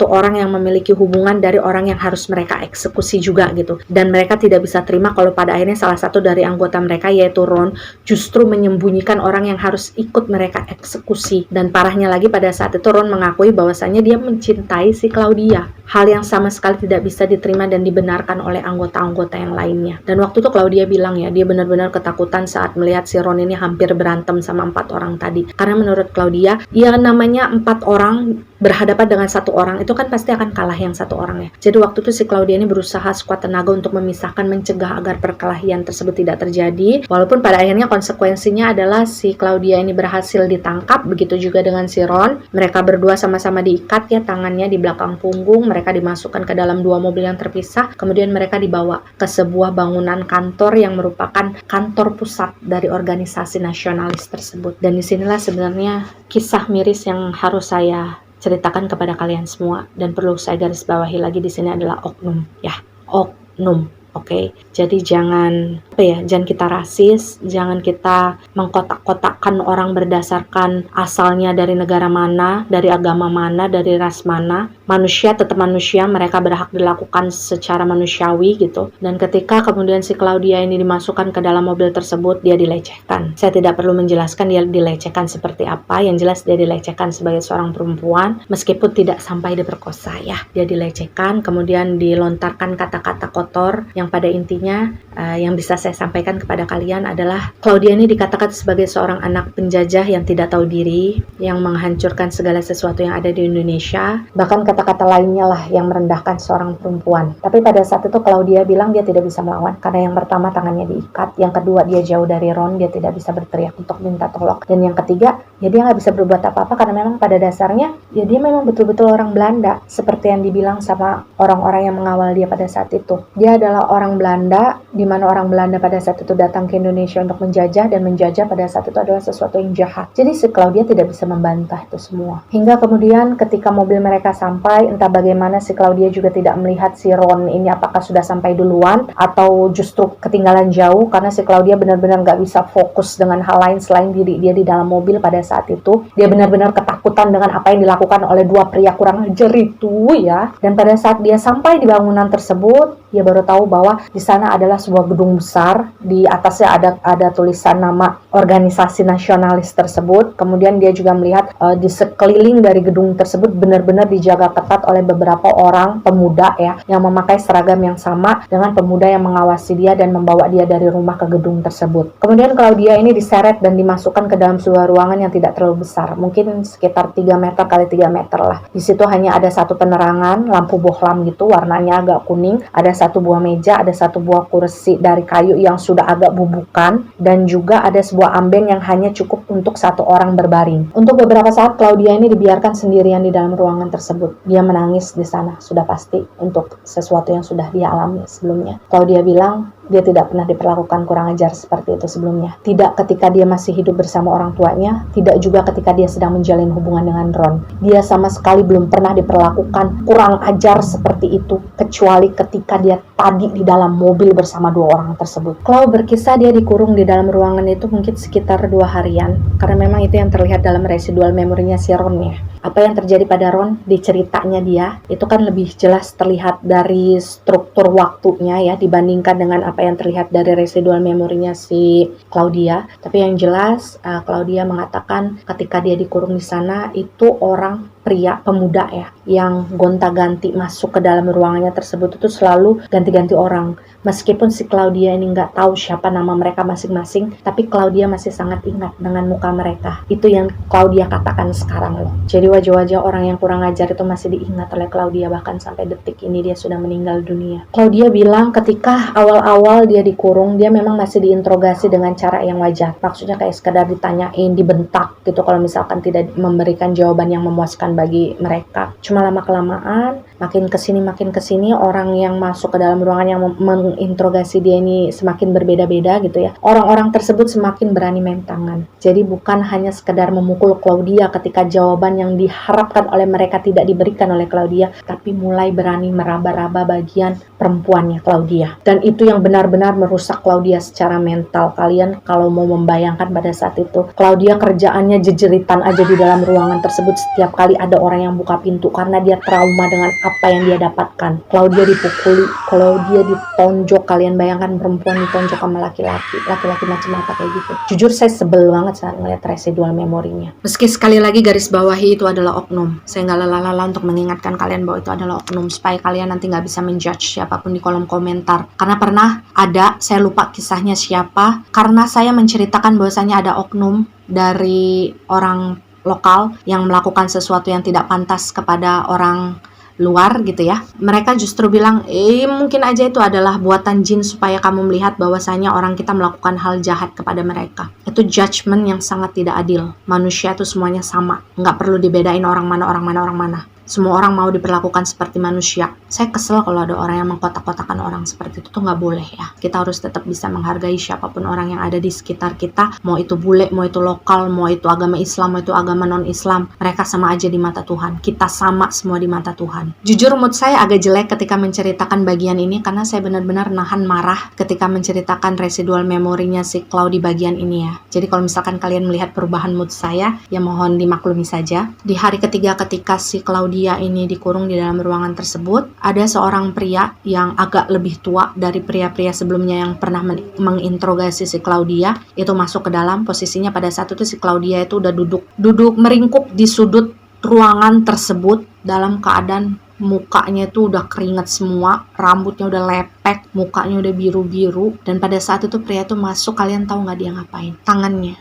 orang yang memiliki hubungan dari orang yang harus mereka eksekusi juga gitu. Dan mereka tidak bisa terima kalau pada akhirnya salah satu dari anggota mereka yaitu Ron justru menyembunyikan orang yang harus ikut mereka eksekusi. Dan parahnya lagi pada saat itu Ron mengakui bahwasannya dia mencintai si Claudia. Hal yang sama sekali tidak bisa diterima dan dibenarkan oleh anggota-anggota yang lainnya. Dan waktu itu Claudia bilang ya, dia benar-benar ketakutan saat melihat si Ron ini hampir berantem sama 4 orang tadi. Karena menurut Claudia, ya namanya 4 orang berhadapan dengan 1 orang itu kan pasti akan kalah yang 1 orang ya. Jadi waktu itu si Claudia ini berusaha sekuat tenaga untuk memisahkan, mencegah agar perkelahian tersebut tidak terjadi. Walaupun pada akhirnya konsekuensinya adalah si Claudia ini berhasil ditangkap, begitu juga dengan si Ron. Mereka berdua sama-sama diikat ya, tangannya di belakang punggung. Mereka dimasukkan ke dalam 2 mobil yang terpisah. Kemudian mereka dibawa ke sebuah bangunan kantor yang merupakan kantor pusat dari organisasi nasionalis tersebut. Dan disinilah sebenarnya kisah miris yang harus saya ceritakan kepada kalian semua, dan perlu saya garis bawahi lagi di sini adalah oknum ya, oknum. Oke, jadi jangan kita rasis, jangan kita mengkotak-kotakkan orang berdasarkan asalnya dari negara mana, dari agama mana, dari ras mana. Manusia tetap manusia, mereka berhak dilakukan secara manusiawi gitu. Dan ketika kemudian si Claudia ini dimasukkan ke dalam mobil tersebut, dia dilecehkan. Saya tidak perlu menjelaskan dia dilecehkan seperti apa, yang jelas dia dilecehkan sebagai seorang perempuan, meskipun tidak sampai diperkosa ya. Dia dilecehkan, kemudian dilontarkan kata-kata kotor yang pada intinya yang bisa saya sampaikan kepada kalian adalah Claudia ini dikatakan sebagai seorang anak penjajah yang tidak tahu diri, yang menghancurkan segala sesuatu yang ada di Indonesia, bahkan kata-kata lainnya lah yang merendahkan seorang perempuan. Tapi pada saat itu Claudia bilang dia tidak bisa melawan karena yang pertama tangannya diikat, yang kedua dia jauh dari Ron, dia tidak bisa berteriak untuk minta tolong, dan yang ketiga ya dia nggak bisa berbuat apa-apa karena memang pada dasarnya ya dia memang betul-betul orang Belanda seperti yang dibilang sama orang-orang yang mengawal dia pada saat itu. Dia adalah orang Belanda, di mana orang Belanda pada saat itu datang ke Indonesia untuk menjajah, dan menjajah pada saat itu adalah sesuatu yang jahat. Jadi si Claudia tidak bisa membantah itu semua. Hingga kemudian ketika mobil mereka sampai, entah bagaimana si Claudia juga tidak melihat si Ron ini apakah sudah sampai duluan atau justru ketinggalan jauh, karena si Claudia benar-benar nggak bisa fokus dengan hal lain selain diri dia di dalam mobil pada saat itu. Dia benar-benar ketakutan dengan apa yang dilakukan oleh 2 pria kurang ajar itu ya. Dan pada saat dia sampai di bangunan tersebut, Dia baru tahu bahwa di sana adalah sebuah gedung besar, di atasnya ada tulisan nama organisasi nasionalis tersebut. Kemudian dia juga melihat di sekeliling dari gedung tersebut benar-benar dijaga ketat oleh beberapa orang pemuda ya, yang memakai seragam yang sama dengan pemuda yang mengawasi dia dan membawa dia dari rumah ke gedung tersebut. Kemudian Claudia ini diseret dan dimasukkan ke dalam sebuah ruangan yang tidak terlalu besar, mungkin sekitar 3 meter kali 3 meter lah. Di situ hanya ada satu penerangan, lampu bohlam gitu, warnanya agak kuning, ada satu buah meja, ada satu buah kursi dari kayu yang sudah agak bubukan, dan juga ada sebuah ambeng yang hanya cukup untuk satu orang berbaring. Untuk beberapa saat Claudia ini dibiarkan sendirian di dalam ruangan tersebut. Dia menangis di sana, sudah pasti untuk sesuatu yang sudah dia alami sebelumnya. Claudia bilang dia tidak pernah diperlakukan kurang ajar seperti itu sebelumnya. Tidak ketika dia masih hidup bersama orang tuanya, tidak juga ketika dia sedang menjalin hubungan dengan Ron. Dia sama sekali belum pernah diperlakukan kurang ajar seperti itu, kecuali ketika dia tadi di dalam mobil bersama 2 orang tersebut. Chloe berkisah dia dikurung di dalam ruangan itu mungkin sekitar 2 harian, karena memang itu yang terlihat dalam residual memorinya si Ron ya. Apa yang terjadi pada Ron di ceritanya dia, itu kan lebih jelas terlihat dari struktur waktunya ya, dibandingkan dengan apa yang terlihat dari residual memorinya si Claudia. Tapi yang jelas Claudia mengatakan ketika dia dikurung di sana itu orang pria pemuda ya yang gonta-ganti masuk ke dalam ruangannya tersebut itu selalu ganti-ganti orang. Meskipun si Claudia ini nggak tahu siapa nama mereka masing-masing, tapi Claudia masih sangat ingat dengan muka mereka. Itu yang Claudia katakan sekarang loh. Jadi wajah-wajah orang yang kurang ajar itu masih diingat oleh Claudia, bahkan sampai detik ini dia sudah meninggal dunia. Claudia bilang ketika awal-awal dia dikurung, dia memang masih diinterogasi dengan cara yang wajar. Maksudnya kayak sekedar ditanyain, dibentak gitu kalau misalkan tidak memberikan jawaban yang memuaskan bagi mereka. Cuma lama-kelamaan, makin kesini orang yang masuk ke dalam ruangan yang menginterogasi dia ini semakin berbeda-beda gitu ya. Orang-orang tersebut semakin berani main tangan. Jadi bukan hanya sekedar memukul Claudia ketika jawaban yang diharapkan oleh mereka tidak diberikan oleh Claudia, tapi mulai berani meraba-raba bagian perempuannya Claudia. Dan itu yang benar-benar merusak Claudia secara mental. Kalian kalau mau membayangkan pada saat itu, Claudia kerjaannya jejeritan aja di dalam ruangan tersebut setiap kali ada orang yang buka pintu karena dia trauma dengan apa yang dia dapatkan. Claudia dipukuli, Claudia ditonjok. Kalian bayangkan perempuan ditonjok sama laki-laki macam apa kayak gitu. Jujur saya sebel banget saat melihat residual memorinya. Meski sekali lagi garis bawahi itu adalah oknum, saya nggak lelah-lelah untuk mengingatkan kalian bahwa itu adalah oknum supaya kalian nanti nggak bisa menjudge siapapun di kolom komentar. Karena pernah ada, saya lupa kisahnya siapa, karena saya menceritakan bahwasanya ada oknum dari orang lokal yang melakukan sesuatu yang tidak pantas kepada orang luar gitu ya. Mereka justru bilang, mungkin aja itu adalah buatan jin supaya kamu melihat bahwasanya orang kita melakukan hal jahat kepada mereka. Itu judgement yang sangat tidak adil. Manusia itu semuanya sama, nggak perlu dibedain orang mana. Semua orang mau diperlakukan seperti manusia. Saya kesel kalau ada orang yang mengkotak-kotakan orang seperti itu tuh nggak boleh ya. Kita harus tetap bisa menghargai siapapun orang yang ada di sekitar kita. Mau itu bule, mau itu lokal, mau itu agama Islam, mau itu agama non-Islam. Mereka sama aja di mata Tuhan. Kita sama semua di mata Tuhan. Jujur mood saya agak jelek ketika menceritakan bagian ini karena saya benar-benar nahan marah ketika menceritakan residual memorinya si Chloe di bagian ini ya. Jadi kalau misalkan kalian melihat perubahan mood saya, ya mohon dimaklumi saja. Di hari ketiga ketika si Chloe dia ini dikurung di dalam ruangan tersebut, ada seorang pria yang agak lebih tua dari pria-pria sebelumnya yang pernah menginterogasi si Claudia, itu masuk ke dalam. Posisinya pada saat itu si Claudia itu udah duduk meringkuk di sudut ruangan tersebut dalam keadaan mukanya itu udah keringat semua, rambutnya udah lepek, mukanya udah biru-biru. Dan pada saat itu pria itu masuk, kalian tahu nggak dia ngapain? Tangannya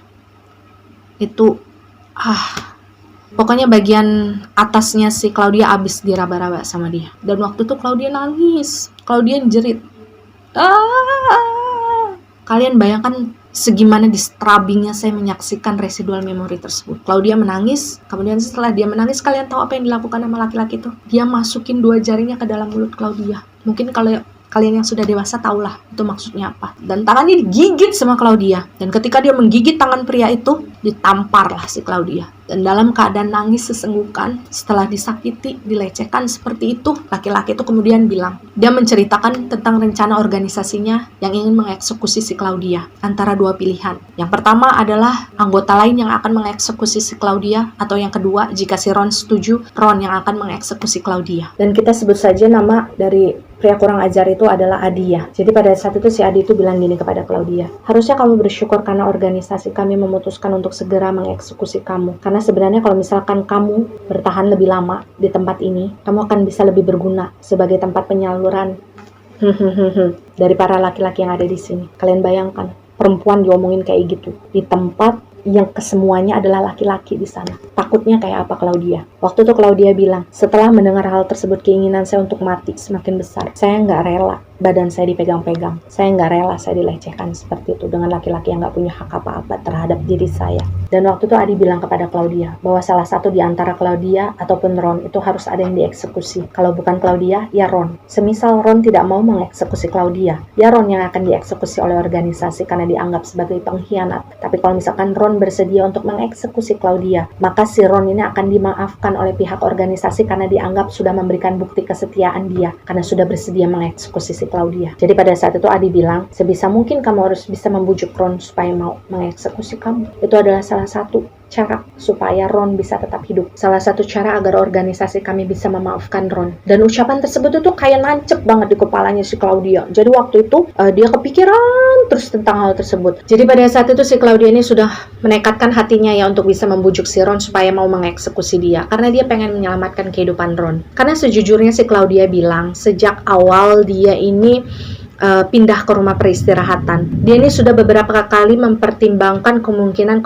itu pokoknya bagian atasnya si Claudia abis diraba-raba sama dia. Dan waktu itu Claudia nangis. Claudia jerit. Kalian bayangkan segimana disturbingnya saya menyaksikan residual memori tersebut. Claudia menangis. Kemudian setelah dia menangis, kalian tahu apa yang dilakukan sama laki-laki itu? Dia masukin 2 jarinya ke dalam mulut Claudia. Mungkin kalau kalian yang sudah dewasa tahulah itu maksudnya apa. Dan tangannya digigit sama Claudia. Dan ketika dia menggigit tangan pria itu, ditamparlah si Claudia. Dan dalam keadaan nangis sesenggukan, setelah disakiti, dilecehkan seperti itu, laki-laki itu kemudian bilang, dia menceritakan tentang rencana organisasinya yang ingin mengeksekusi si Claudia. Antara 2 pilihan. Yang pertama adalah anggota lain yang akan mengeksekusi si Claudia, atau yang kedua, jika si Ron setuju, Ron yang akan mengeksekusi Claudia. Dan kita sebut saja nama dari pria kurang ajar itu adalah Adi ya. Jadi pada saat itu si Adi itu bilang gini kepada Claudia, harusnya kamu bersyukur karena organisasi kami memutuskan untuk segera mengeksekusi kamu. Karena sebenarnya kalau misalkan kamu bertahan lebih lama di tempat ini, kamu akan bisa lebih berguna sebagai tempat penyaluran dari para laki-laki yang ada di sini. Kalian bayangkan, perempuan diomongin kayak gitu di tempat yang kesemuanya adalah laki-laki di sana. Takutnya kayak apa Claudia? Waktu itu Claudia bilang, setelah mendengar hal tersebut, keinginan saya untuk mati semakin besar. Saya nggak rela badan saya dipegang-pegang. Saya nggak rela saya dilecehkan seperti itu dengan laki-laki yang nggak punya hak apa-apa terhadap diri saya. Dan waktu itu Adi bilang kepada Claudia bahwa salah satu di antara Claudia ataupun Ron itu harus ada yang dieksekusi. Kalau bukan Claudia, ya Ron. Semisal Ron tidak mau mengeksekusi Claudia, ya Ron yang akan dieksekusi oleh organisasi karena dianggap sebagai pengkhianat. Tapi kalau misalkan Ron bersedia untuk mengeksekusi Claudia, maka si Ron ini akan dimaafkan oleh pihak organisasi karena dianggap sudah memberikan bukti kesetiaan dia karena sudah bersedia mengeksekusi si Claudia. Jadi pada saat itu Adi bilang, sebisa mungkin kamu harus bisa membujuk Ron supaya mau mengeksekusi kamu. Itu adalah salah satu cara supaya Ron bisa tetap hidup. Salah satu cara agar organisasi kami bisa memaafkan Ron. Dan ucapan tersebut itu kayak nancep banget di kepalanya si Claudia. Jadi waktu itu dia kepikiran terus tentang hal tersebut. Jadi pada saat itu si Claudia ini sudah menekatkan hatinya ya untuk bisa membujuk si Ron supaya mau mengeksekusi dia. Karena dia pengen menyelamatkan kehidupan Ron. Karena sejujurnya si Claudia bilang sejak awal dia ini pindah ke rumah peristirahatan. Dia ini sudah beberapa kali mempertimbangkan kemungkinan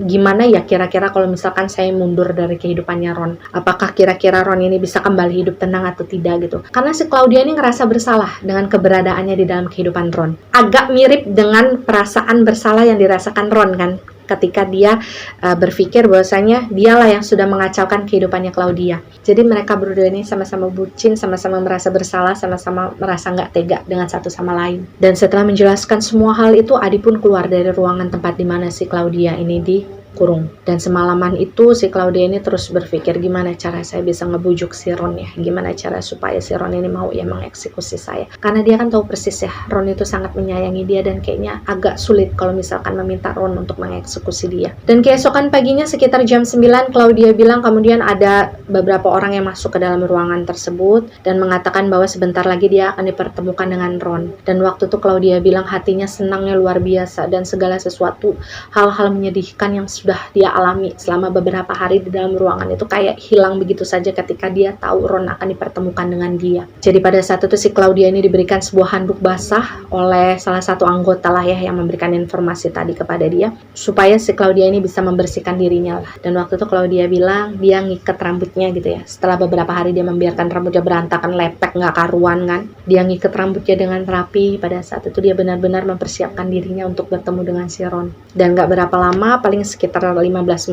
gimana ya kira-kira kalau misalkan saya mundur dari kehidupannya Ron. Apakah kira-kira Ron ini bisa kembali hidup tenang atau tidak gitu. Karena si Claudia ini ngerasa bersalah dengan keberadaannya di dalam kehidupan Ron. Agak mirip dengan perasaan bersalah yang dirasakan Ron kan. Ketika dia berpikir bahwasanya dialah yang sudah mengacaukan kehidupannya Claudia. Jadi mereka berdua ini sama-sama bucin, sama-sama merasa bersalah, sama-sama merasa nggak tega dengan satu sama lain. Dan setelah menjelaskan semua hal itu, Adi pun keluar dari ruangan tempat di mana si Claudia ini dikurung. Dan semalaman itu si Claudia ini terus berpikir gimana cara saya bisa ngebujuk si Ron ya, gimana cara supaya si Ron ini mau ya mengeksekusi saya. Karena dia kan tahu persis ya, Ron itu sangat menyayangi dia dan kayaknya agak sulit kalau misalkan meminta Ron untuk mengeksekusi dia. Dan keesokan paginya sekitar jam 9, Claudia bilang kemudian ada beberapa orang yang masuk ke dalam ruangan tersebut dan mengatakan bahwa sebentar lagi dia akan dipertemukan dengan Ron. Dan waktu itu Claudia bilang hatinya senangnya luar biasa dan segala sesuatu hal-hal menyedihkan yang sudah dia alami selama beberapa hari di dalam ruangan itu kayak hilang begitu saja ketika dia tahu Ron akan dipertemukan dengan dia. Jadi pada saat itu si Claudia ini diberikan sebuah handuk basah oleh salah satu anggota lah ya yang memberikan informasi tadi kepada dia supaya si Claudia ini bisa membersihkan dirinya lah. Dan waktu itu Claudia bilang dia ngikat rambutnya gitu ya. Setelah beberapa hari dia membiarkan rambutnya berantakan, lepek, nggak karuan kan. Dia ngikat rambutnya dengan rapi. Pada saat itu dia benar-benar mempersiapkan dirinya untuk bertemu dengan si Ron. Dan nggak berapa lama, paling sekitar 15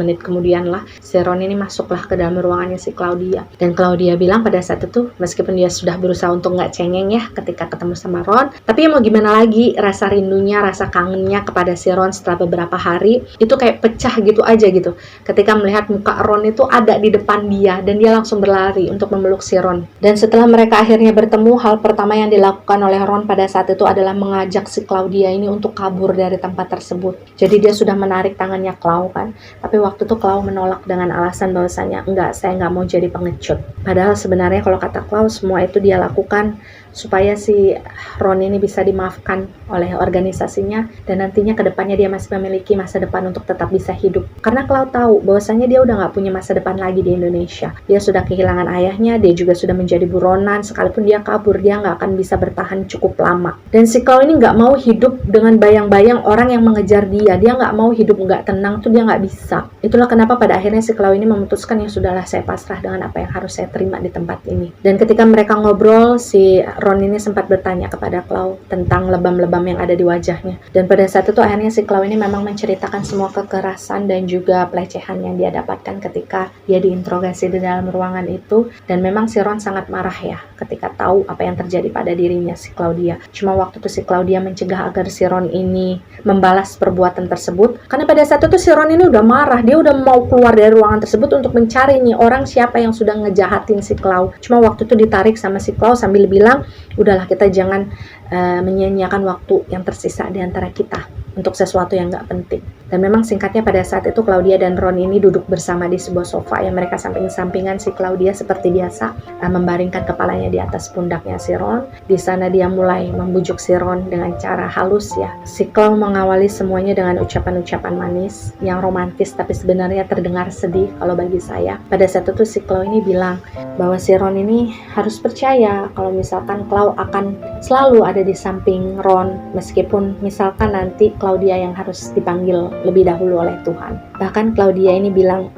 menit kemudian lah, si Ron ini masuklah ke dalam ruangannya si Claudia. Dan Claudia bilang pada saat itu, meskipun dia sudah berusaha untuk nggak cengeng ya ketika ketemu sama Ron, tapi mau gimana lagi, rasa rindunya, rasa kangennya kepada si Ron setelah beberapa hari, itu kayak pecah gitu aja gitu. Ketika melihat muka Ron itu ada di depan dia, dan dia langsung berlari untuk memeluk si Ron. Dan setelah mereka akhirnya bertemu, hal pertama yang dilakukan oleh Ron pada saat itu adalah mengajak si Claudia ini untuk kabur dari tempat tersebut. Jadi dia sudah menarik tangannya Clau kan. Tapi waktu itu Clau menolak dengan alasan bahwasanya enggak, saya nggak mau jadi pengecut. Padahal sebenarnya kalau kata Clau semua itu dia lakukan supaya si Ron ini bisa dimaafkan oleh organisasinya dan nantinya kedepannya dia masih memiliki masa depan untuk tetap bisa hidup. Karena Clau tahu bahwasanya dia udah nggak punya masa depan lagi di Indonesia. Dia sudah kehilangan ayahnya, dia juga sudah menjadi buronan, sekalipun dia kabur dia nggak akan bisa bertahan cukup lama. Dan si Clau ini nggak mau hidup dengan bayang-bayang orang yang mengejar dia. Dia nggak mau hidup nggak tenang tuh dia nggak bisa. Itulah kenapa pada akhirnya si Clau ini memutuskan ya sudahlah saya pasrah dengan apa yang harus saya terima di tempat ini. Dan ketika mereka ngobrol, si Ron ini sempat bertanya kepada Clau tentang lebam-lebam yang ada di wajahnya. Dan pada saat itu akhirnya si Clau ini memang menceritakan semua kekerasan dan juga pelecehan yang dia dapatkan ketika dia diinterogasi di dalam ruangan itu. Dan memang si Ron sangat marah ya ketika tahu apa yang terjadi pada dirinya si Claudia. Cuma waktu itu si Claudia mencegah agar si Ron ini membalas perbuatan tersebut. Karena pada saat itu si Ron ini udah marah. Dia udah mau keluar dari ruangan tersebut untuk mencari nih orang siapa yang sudah ngejahatin si Clau. Cuma waktu itu ditarik sama si Clau sambil bilang, udahlah kita jangan menyia-nyiakan waktu yang tersisa di antara kita untuk sesuatu yang nggak penting. Dan memang singkatnya pada saat itu Claudia dan Ron ini duduk bersama di sebuah sofa yang mereka samping-sampingan. Si Claudia seperti biasa membaringkan kepalanya di atas pundaknya si Ron. Di sana dia mulai membujuk si Ron dengan cara halus ya. Si Clau mengawali semuanya dengan ucapan-ucapan manis yang romantis, tapi sebenarnya terdengar sedih kalau bagi saya. Pada saat itu si Clau ini bilang bahwa si Ron ini harus percaya kalau misalkan Clau akan selalu ada di samping Ron, meskipun misalkan nanti Claudia yang harus dipanggil lebih dahulu oleh Tuhan. Bahkan Claudia ini bilang,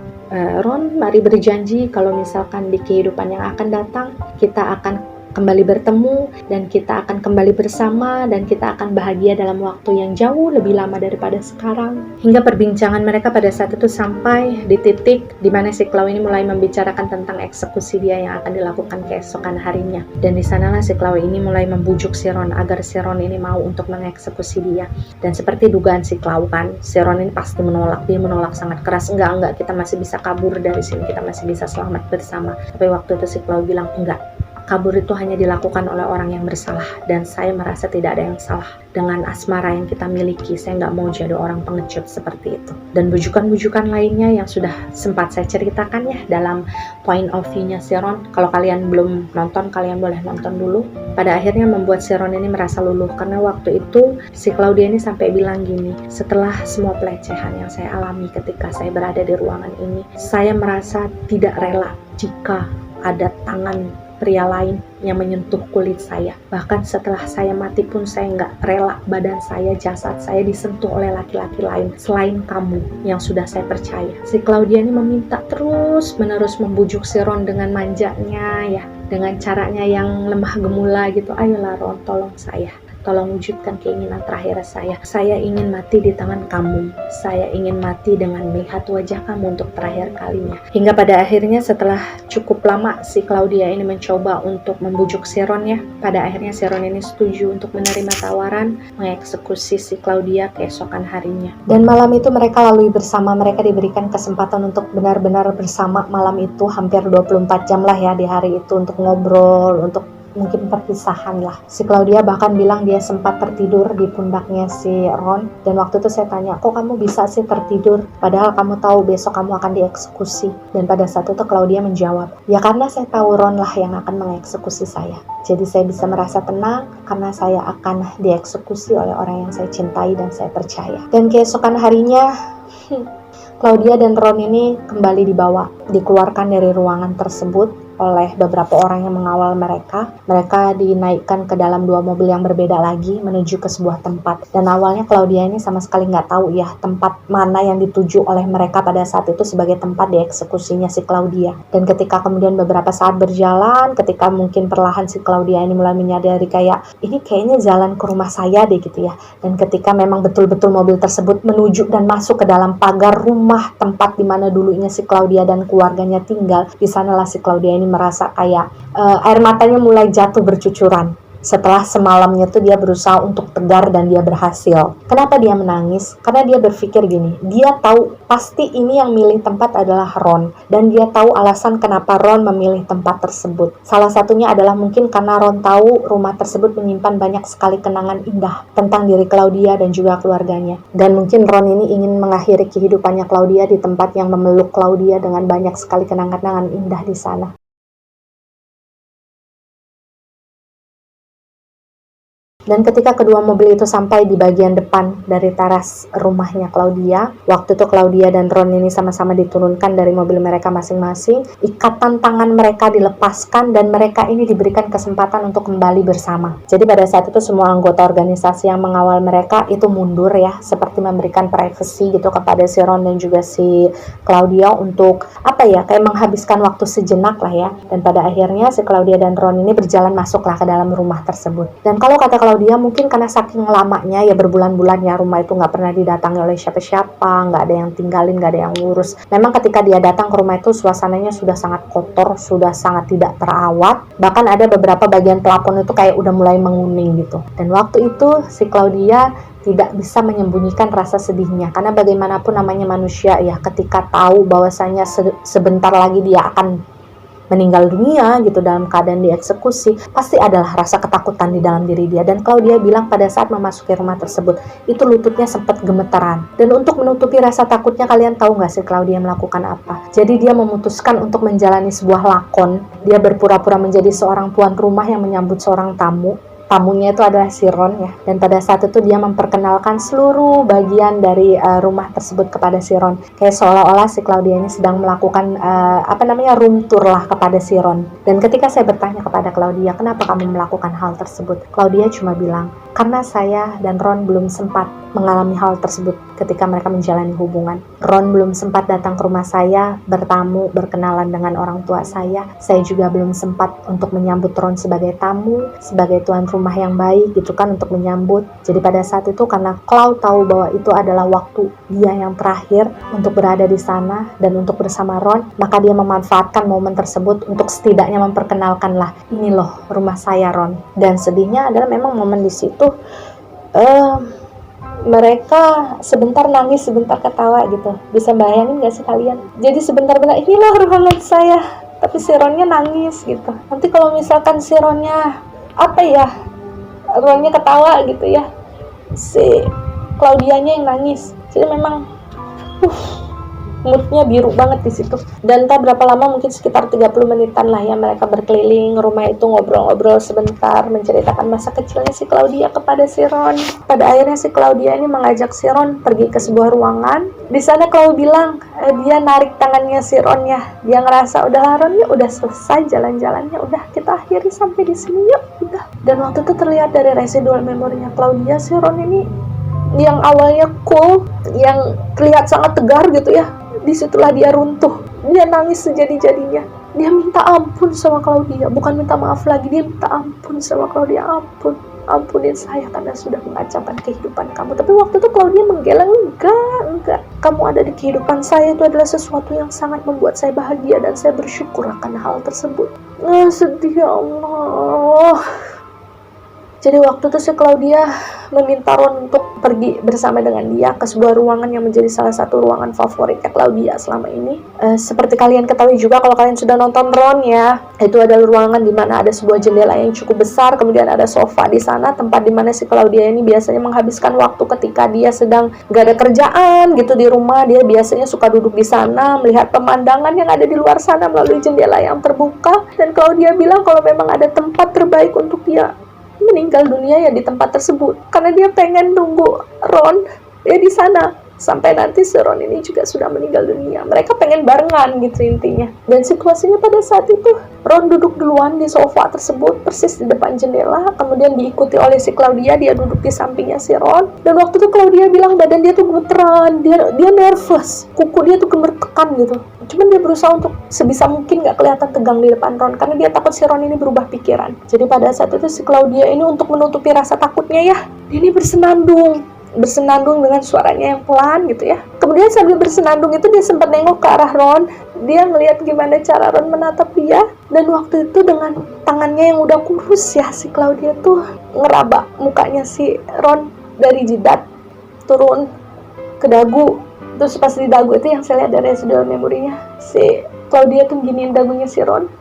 Ron, mari berjanji kalau misalkan di kehidupan yang akan datang kita akan kembali bertemu dan kita akan kembali bersama dan kita akan bahagia dalam waktu yang jauh lebih lama daripada sekarang. Hingga perbincangan mereka pada saat itu sampai di titik di mana si Clau ini mulai membicarakan tentang eksekusi dia yang akan dilakukan keesokan harinya. Dan di sanalah si Clau ini mulai membujuk si Ron agar si Ron ini mau untuk mengeksekusi dia. Dan seperti dugaan si Clau kan, si Ron ini pasti menolak. Dia menolak sangat keras. Enggak, kita masih bisa kabur dari sini, kita masih bisa selamat bersama. Tapi waktu itu si Clau bilang, enggak. Kabur itu hanya dilakukan oleh orang yang bersalah, dan saya merasa tidak ada yang salah dengan asmara yang kita miliki. Saya nggak mau jadi orang pengecut seperti itu. Dan bujukan-bujukan lainnya yang sudah sempat saya ceritakan ya dalam point of view-nya si Ron. Kalau kalian belum nonton, kalian boleh nonton dulu. Pada akhirnya membuat si Ron ini merasa luluh, karena waktu itu si Claudia ini sampai bilang gini, setelah semua pelecehan yang saya alami ketika saya berada di ruangan ini, saya merasa tidak rela jika ada tangan pria lain yang menyentuh kulit saya. Bahkan setelah saya mati pun saya nggak rela badan saya, jasad saya disentuh oleh laki-laki lain selain kamu yang sudah saya percaya. Si Claudia ini meminta terus menerus membujuk si Ron dengan manjanya ya, dengan caranya yang lemah gemula gitu. Ayolah Ron, tolong saya. Tolong wujudkan keinginan terakhir saya. Saya ingin mati di tangan kamu. Saya ingin mati dengan melihat wajah kamu untuk terakhir kalinya. Hingga pada akhirnya setelah cukup lama si Claudia ini mencoba untuk membujuk si Ron ya. Pada akhirnya si Ron ini setuju untuk menerima tawaran mengeksekusi si Claudia keesokan harinya. Dan malam itu mereka lalui bersama. Mereka diberikan kesempatan untuk benar-benar bersama malam itu, hampir 24 jam lah ya di hari itu, untuk ngobrol, untuk mungkin perpisahan lah. Si Claudia bahkan bilang dia sempat tertidur di pundaknya si Ron. Dan waktu itu saya tanya, kok kamu bisa sih tertidur padahal kamu tahu besok kamu akan dieksekusi? Dan pada saat itu Claudia menjawab, ya karena saya tahu Ron lah yang akan mengeksekusi saya. Jadi saya bisa merasa tenang karena saya akan dieksekusi oleh orang yang saya cintai dan saya percaya. Dan keesokan harinya Claudia dan Ron ini kembali dikeluarkan dari ruangan tersebut oleh beberapa orang yang mengawal mereka. Mereka dinaikkan ke dalam 2 mobil yang berbeda lagi menuju ke sebuah tempat. Dan awalnya Claudia ini sama sekali nggak tahu ya tempat mana yang dituju oleh mereka pada saat itu sebagai tempat dieksekusinya si Claudia. Dan ketika kemudian beberapa saat berjalan, ketika mungkin perlahan si Claudia ini mulai menyadari kayak ini kayaknya jalan ke rumah saya deh gitu ya. Dan ketika memang betul-betul mobil tersebut menuju dan masuk ke dalam pagar rumah tempat di mana dulunya si Claudia dan keluarganya tinggal, di sanalah si Claudia ini merasa kayak air matanya mulai jatuh bercucuran. Setelah semalamnya tuh dia berusaha untuk tegar dan dia berhasil. Kenapa dia menangis? Karena dia berpikir gini, dia tahu pasti ini yang milih tempat adalah Ron. Dan dia tahu alasan kenapa Ron memilih tempat tersebut. Salah satunya adalah mungkin karena Ron tahu rumah tersebut menyimpan banyak sekali kenangan indah tentang diri Claudia dan juga keluarganya. Dan mungkin Ron ini ingin mengakhiri kehidupannya Claudia di tempat yang memeluk Claudia dengan banyak sekali kenangan-kenangan indah di sana. Dan ketika kedua mobil itu sampai di bagian depan dari teras rumahnya Claudia, waktu itu Claudia dan Ron ini sama-sama diturunkan dari mobil mereka masing-masing, ikatan tangan mereka dilepaskan dan mereka ini diberikan kesempatan untuk kembali bersama. Jadi pada saat itu semua anggota organisasi yang mengawal mereka itu mundur ya, seperti memberikan privacy gitu kepada si Ron dan juga si Claudia untuk kayak menghabiskan waktu sejenak lah ya. Dan pada akhirnya si Claudia dan Ron ini berjalan masuklah ke dalam rumah tersebut. Dan kalau kata Claudia, mungkin karena saking lamanya ya, berbulan-bulan ya rumah itu nggak pernah didatangi oleh siapa-siapa, nggak ada yang tinggalin, nggak ada yang ngurus. Memang ketika dia datang ke rumah itu suasananya sudah sangat kotor, sudah sangat tidak terawat. Bahkan ada beberapa bagian plafon itu kayak udah mulai menguning gitu. Dan waktu itu si Claudia tidak bisa menyembunyikan rasa sedihnya, karena bagaimanapun namanya manusia ya, ketika tahu bahwasanya sebentar lagi dia akan meninggal dunia gitu dalam keadaan dieksekusi, pasti adalah rasa ketakutan di dalam diri dia. Dan Claudia bilang pada saat memasuki rumah tersebut, itu lututnya sempat gemetaran. Dan untuk menutupi rasa takutnya, kalian tahu nggak sih Claudia melakukan apa? Jadi dia memutuskan untuk menjalani sebuah lakon. Dia berpura-pura menjadi seorang tuan rumah yang menyambut seorang tamu. Tamunya itu adalah si Ron ya, dan pada saat itu dia memperkenalkan seluruh bagian dari rumah tersebut kepada si Ron, kayak seolah-olah si Claudia ini sedang melakukan room tour lah kepada si Ron. Dan ketika saya bertanya kepada Claudia, kenapa kamu melakukan hal tersebut, Claudia cuma bilang, karena saya dan Ron belum sempat mengalami hal tersebut ketika mereka menjalani hubungan. Ron belum sempat datang ke rumah saya, bertamu, berkenalan dengan orang tua saya. Saya juga belum sempat untuk menyambut Ron sebagai tamu, sebagai tuan rumah yang baik gitu kan, untuk menyambut. Jadi pada saat itu karena Clau tahu bahwa itu adalah waktu dia yang terakhir untuk berada di sana dan untuk bersama Ron, maka dia memanfaatkan momen tersebut untuk setidaknya memperkenalkan lah, ini loh rumah saya Ron. Dan sedihnya adalah memang momen di situ mereka sebentar nangis, sebentar ketawa gitu. Bisa bayangin gak sih kalian? Jadi sebentar-bentar, inilah ruangan saya, tapi si Ronnya nangis gitu. Nanti kalau misalkan si Ronnya Ronnya ketawa gitu ya, si Claudianya yang nangis. Jadi memang moodnya biru banget di situ. Dan entah berapa lama, mungkin sekitar 30 menitan lah ya, mereka berkeliling rumah itu, ngobrol-ngobrol sebentar, menceritakan masa kecilnya si Claudia kepada si Ron. Pada akhirnya si Claudia ini mengajak si Ron pergi ke sebuah ruangan. Di sana Clau bilang dia narik tangannya si Ron ya. Dia ngerasa udahlah Ron ya, udah selesai jalan-jalannya, udah kita akhiri sampai di sini yuk, udah. Dan waktu itu terlihat dari residual memorinya Claudia, si Ron ini yang awalnya cool, yang terlihat sangat tegar gitu ya, disitulah dia runtuh. Dia nangis sejadi-jadinya. Dia minta ampun sama Claudia, bukan minta maaf lagi, dia minta ampun sama Claudia. Ampunin saya karena sudah mengacaukan kehidupan kamu. Tapi waktu itu Claudia menggeleng, enggak, kamu ada di kehidupan saya, itu adalah sesuatu yang sangat membuat saya bahagia dan saya bersyukur akan hal tersebut. Sedih ya Allah. Jadi waktu itu si Claudia meminta Ron untuk pergi bersama dengan dia ke sebuah ruangan yang menjadi salah satu ruangan favoritnya Claudia selama ini. Seperti kalian ketahui juga kalau kalian sudah nonton Ron ya, itu adalah ruangan di mana ada sebuah jendela yang cukup besar, kemudian ada sofa di sana, tempat di mana si Claudia ini biasanya menghabiskan waktu ketika dia sedang gak ada kerjaan gitu di rumah. Dia biasanya suka duduk di sana melihat pemandangan yang ada di luar sana melalui jendela yang terbuka. Dan Claudia bilang kalau memang ada tempat terbaik untuk dia meninggal dunia ya di tempat tersebut, karena dia pengen nunggu Ron ya di sana sampai nanti si Ron ini juga sudah meninggal dunia. Mereka pengen barengan gitu intinya. Dan situasinya pada saat itu Ron duduk duluan di sofa tersebut persis di depan jendela, kemudian diikuti oleh si Claudia, dia duduk di sampingnya si Ron. Dan waktu itu Claudia bilang badan dia tuh gemeteran, dia nervous, kuku dia tuh gemeteran gitu. Cuman dia berusaha untuk sebisa mungkin gak kelihatan tegang di depan Ron, karena dia takut si Ron ini berubah pikiran. Jadi pada saat itu si Claudia ini untuk menutupi rasa takutnya ya, dia ini bersenandung dengan suaranya yang pelan gitu ya. Kemudian sambil bersenandung itu dia sempat nengok ke arah Ron. Dia ngelihat gimana cara Ron menatap dia. Dan waktu itu dengan tangannya yang udah kurus ya, si Claudia tuh ngeraba mukanya si Ron dari jidat turun ke dagu. Terus pas di dagu itu yang saya lihat dari residual memorinya, si Claudia tuh giniin dagunya si Ron,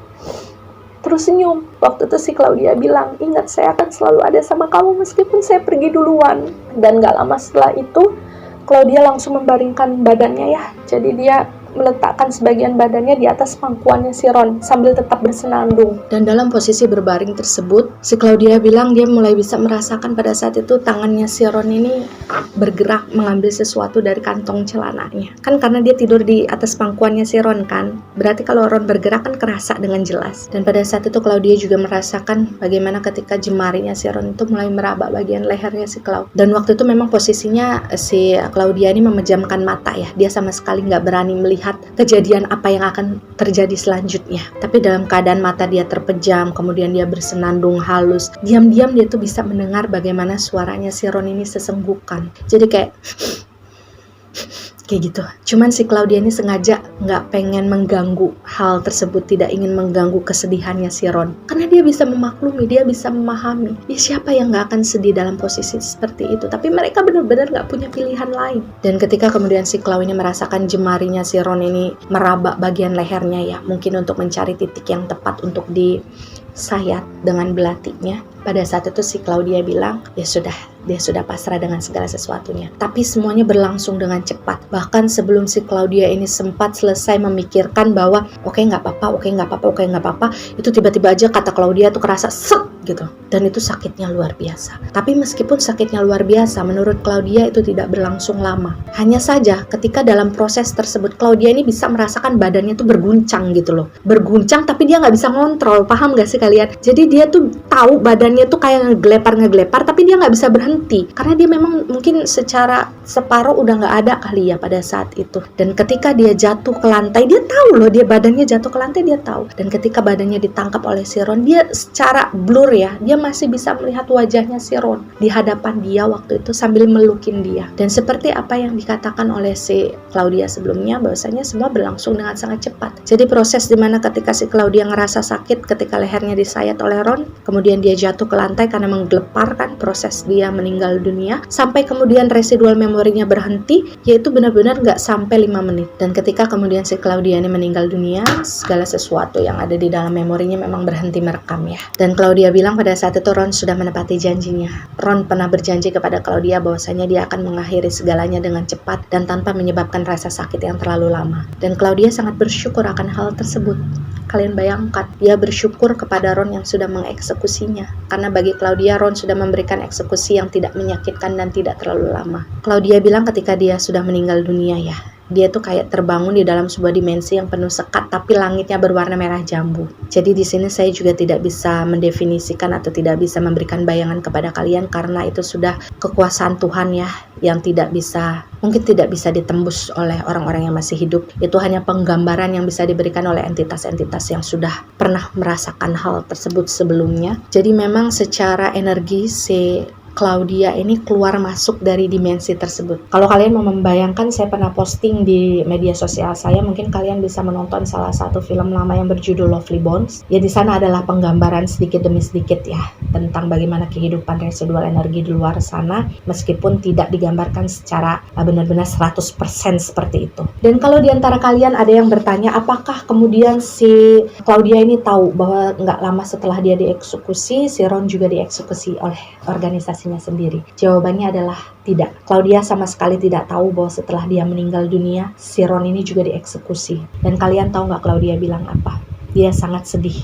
terus senyum. Waktu itu si Claudia bilang, ingat saya akan selalu ada sama kamu meskipun saya pergi duluan. Dan gak lama setelah itu Claudia langsung membaringkan badannya ya. Jadi dia meletakkan sebagian badannya di atas pangkuannya si Ron sambil tetap bersenandung. Dan dalam posisi berbaring tersebut, si Claudia bilang dia mulai bisa merasakan pada saat itu tangannya si Ron ini bergerak mengambil sesuatu dari kantong celananya. Kan karena dia tidur di atas pangkuannya si Ron kan, berarti kalau Ron bergerak kan kerasa dengan jelas. Dan pada saat itu Claudia juga merasakan bagaimana ketika jemarinya si Ron itu mulai meraba bagian lehernya si Clau. Dan waktu itu memang posisinya si Claudia ini memejamkan mata ya, dia sama sekali nggak berani melihat kejadian apa yang akan terjadi selanjutnya. Tapi dalam keadaan mata dia terpejam, kemudian dia bersenandung halus, diam-diam dia tuh bisa mendengar bagaimana suaranya si Ron ini sesenggukan. Jadi kayak Kayak gitu. Cuman si Claudia ini sengaja nggak pengen mengganggu hal tersebut, tidak ingin mengganggu kesedihannya si Ron. Karena dia bisa memaklumi, dia bisa memahami. Ya siapa yang nggak akan sedih dalam posisi seperti itu? Tapi mereka benar-benar nggak punya pilihan lain. Dan ketika kemudian si Clau ini merasakan jemarinya si Ron ini meraba bagian lehernya ya, mungkin untuk mencari titik yang tepat untuk disayat dengan belatinya. Pada saat itu si Claudia bilang, ya sudah, dia sudah pasrah dengan segala sesuatunya. Tapi semuanya berlangsung dengan cepat. Bahkan sebelum si Claudia ini sempat selesai memikirkan bahwa oke, nggak apa-apa, itu tiba-tiba aja kata Claudia tuh kerasa set gitu. Dan itu sakitnya luar biasa. Tapi meskipun sakitnya luar biasa, menurut Claudia itu tidak berlangsung lama. Hanya saja ketika dalam proses tersebut Claudia ini bisa merasakan badannya tuh berguncang gitu loh. Berguncang tapi dia nggak bisa ngontrol. Paham nggak sih kalian? Jadi dia tuh tahu badannya tuh kayak ngeglepar tapi dia nggak bisa berhenti karena dia memang mungkin secara separuh udah nggak ada kali ya pada saat itu. Dan ketika dia jatuh ke lantai, dia tahu loh dia badannya jatuh ke lantai, dia tahu. Dan ketika badannya ditangkap oleh si Ron, dia secara blur ya, dia masih bisa melihat wajahnya si Ron di hadapan dia waktu itu sambil melukin dia. Dan seperti apa yang dikatakan oleh si Claudia sebelumnya, bahwasanya semua berlangsung dengan sangat cepat. Jadi proses dimana ketika si Claudia ngerasa sakit ketika lehernya disayat oleh Ron, kemudian dia jatuh ke lantai karena menggelepar proses dia meninggal dunia, sampai kemudian residual memorinya berhenti, yaitu benar-benar nggak sampai 5 menit. Dan ketika kemudian si Claudia ini meninggal dunia, segala sesuatu yang ada di dalam memorinya memang berhenti merekam ya. Dan Claudia bilang pada saat itu Ron sudah menepati janjinya. Ron pernah berjanji kepada Claudia bahwasanya dia akan mengakhiri segalanya dengan cepat dan tanpa menyebabkan rasa sakit yang terlalu lama. Dan Claudia sangat bersyukur akan hal tersebut. Kalian bayangkan, dia bersyukur kepada Ron yang sudah mengeksekusinya. Karena bagi Claudia, Ron sudah memberikan eksekusi yang tidak menyakitkan dan tidak terlalu lama. Claudia bilang ketika dia sudah meninggal dunia ya, dia tuh kayak terbangun di dalam sebuah dimensi yang penuh sekat, tapi langitnya berwarna merah jambu. Jadi di sini saya juga tidak bisa mendefinisikan atau tidak bisa memberikan bayangan kepada kalian karena itu sudah kekuasaan Tuhan ya, yang mungkin tidak bisa ditembus oleh orang-orang yang masih hidup. Itu hanya penggambaran yang bisa diberikan oleh entitas-entitas yang sudah pernah merasakan hal tersebut sebelumnya. Jadi memang secara energi Claudia ini keluar masuk dari dimensi tersebut. Kalau kalian mau membayangkan, saya pernah posting di media sosial saya, mungkin kalian bisa menonton salah satu film lama yang berjudul Lovely Bones. Ya di sana adalah penggambaran sedikit demi sedikit ya tentang bagaimana kehidupan residual energi di luar sana, meskipun tidak digambarkan secara benar-benar 100% seperti itu. Dan kalau di antara kalian ada yang bertanya, apakah kemudian si Claudia ini tahu bahwa nggak lama setelah dia dieksekusi, si Ron juga dieksekusi oleh organisasi sendiri? Jawabannya adalah tidak. Claudia sama sekali tidak tahu bahwa setelah dia meninggal dunia, si Ron ini juga dieksekusi. Dan kalian tahu nggak Claudia bilang apa? Dia sangat sedih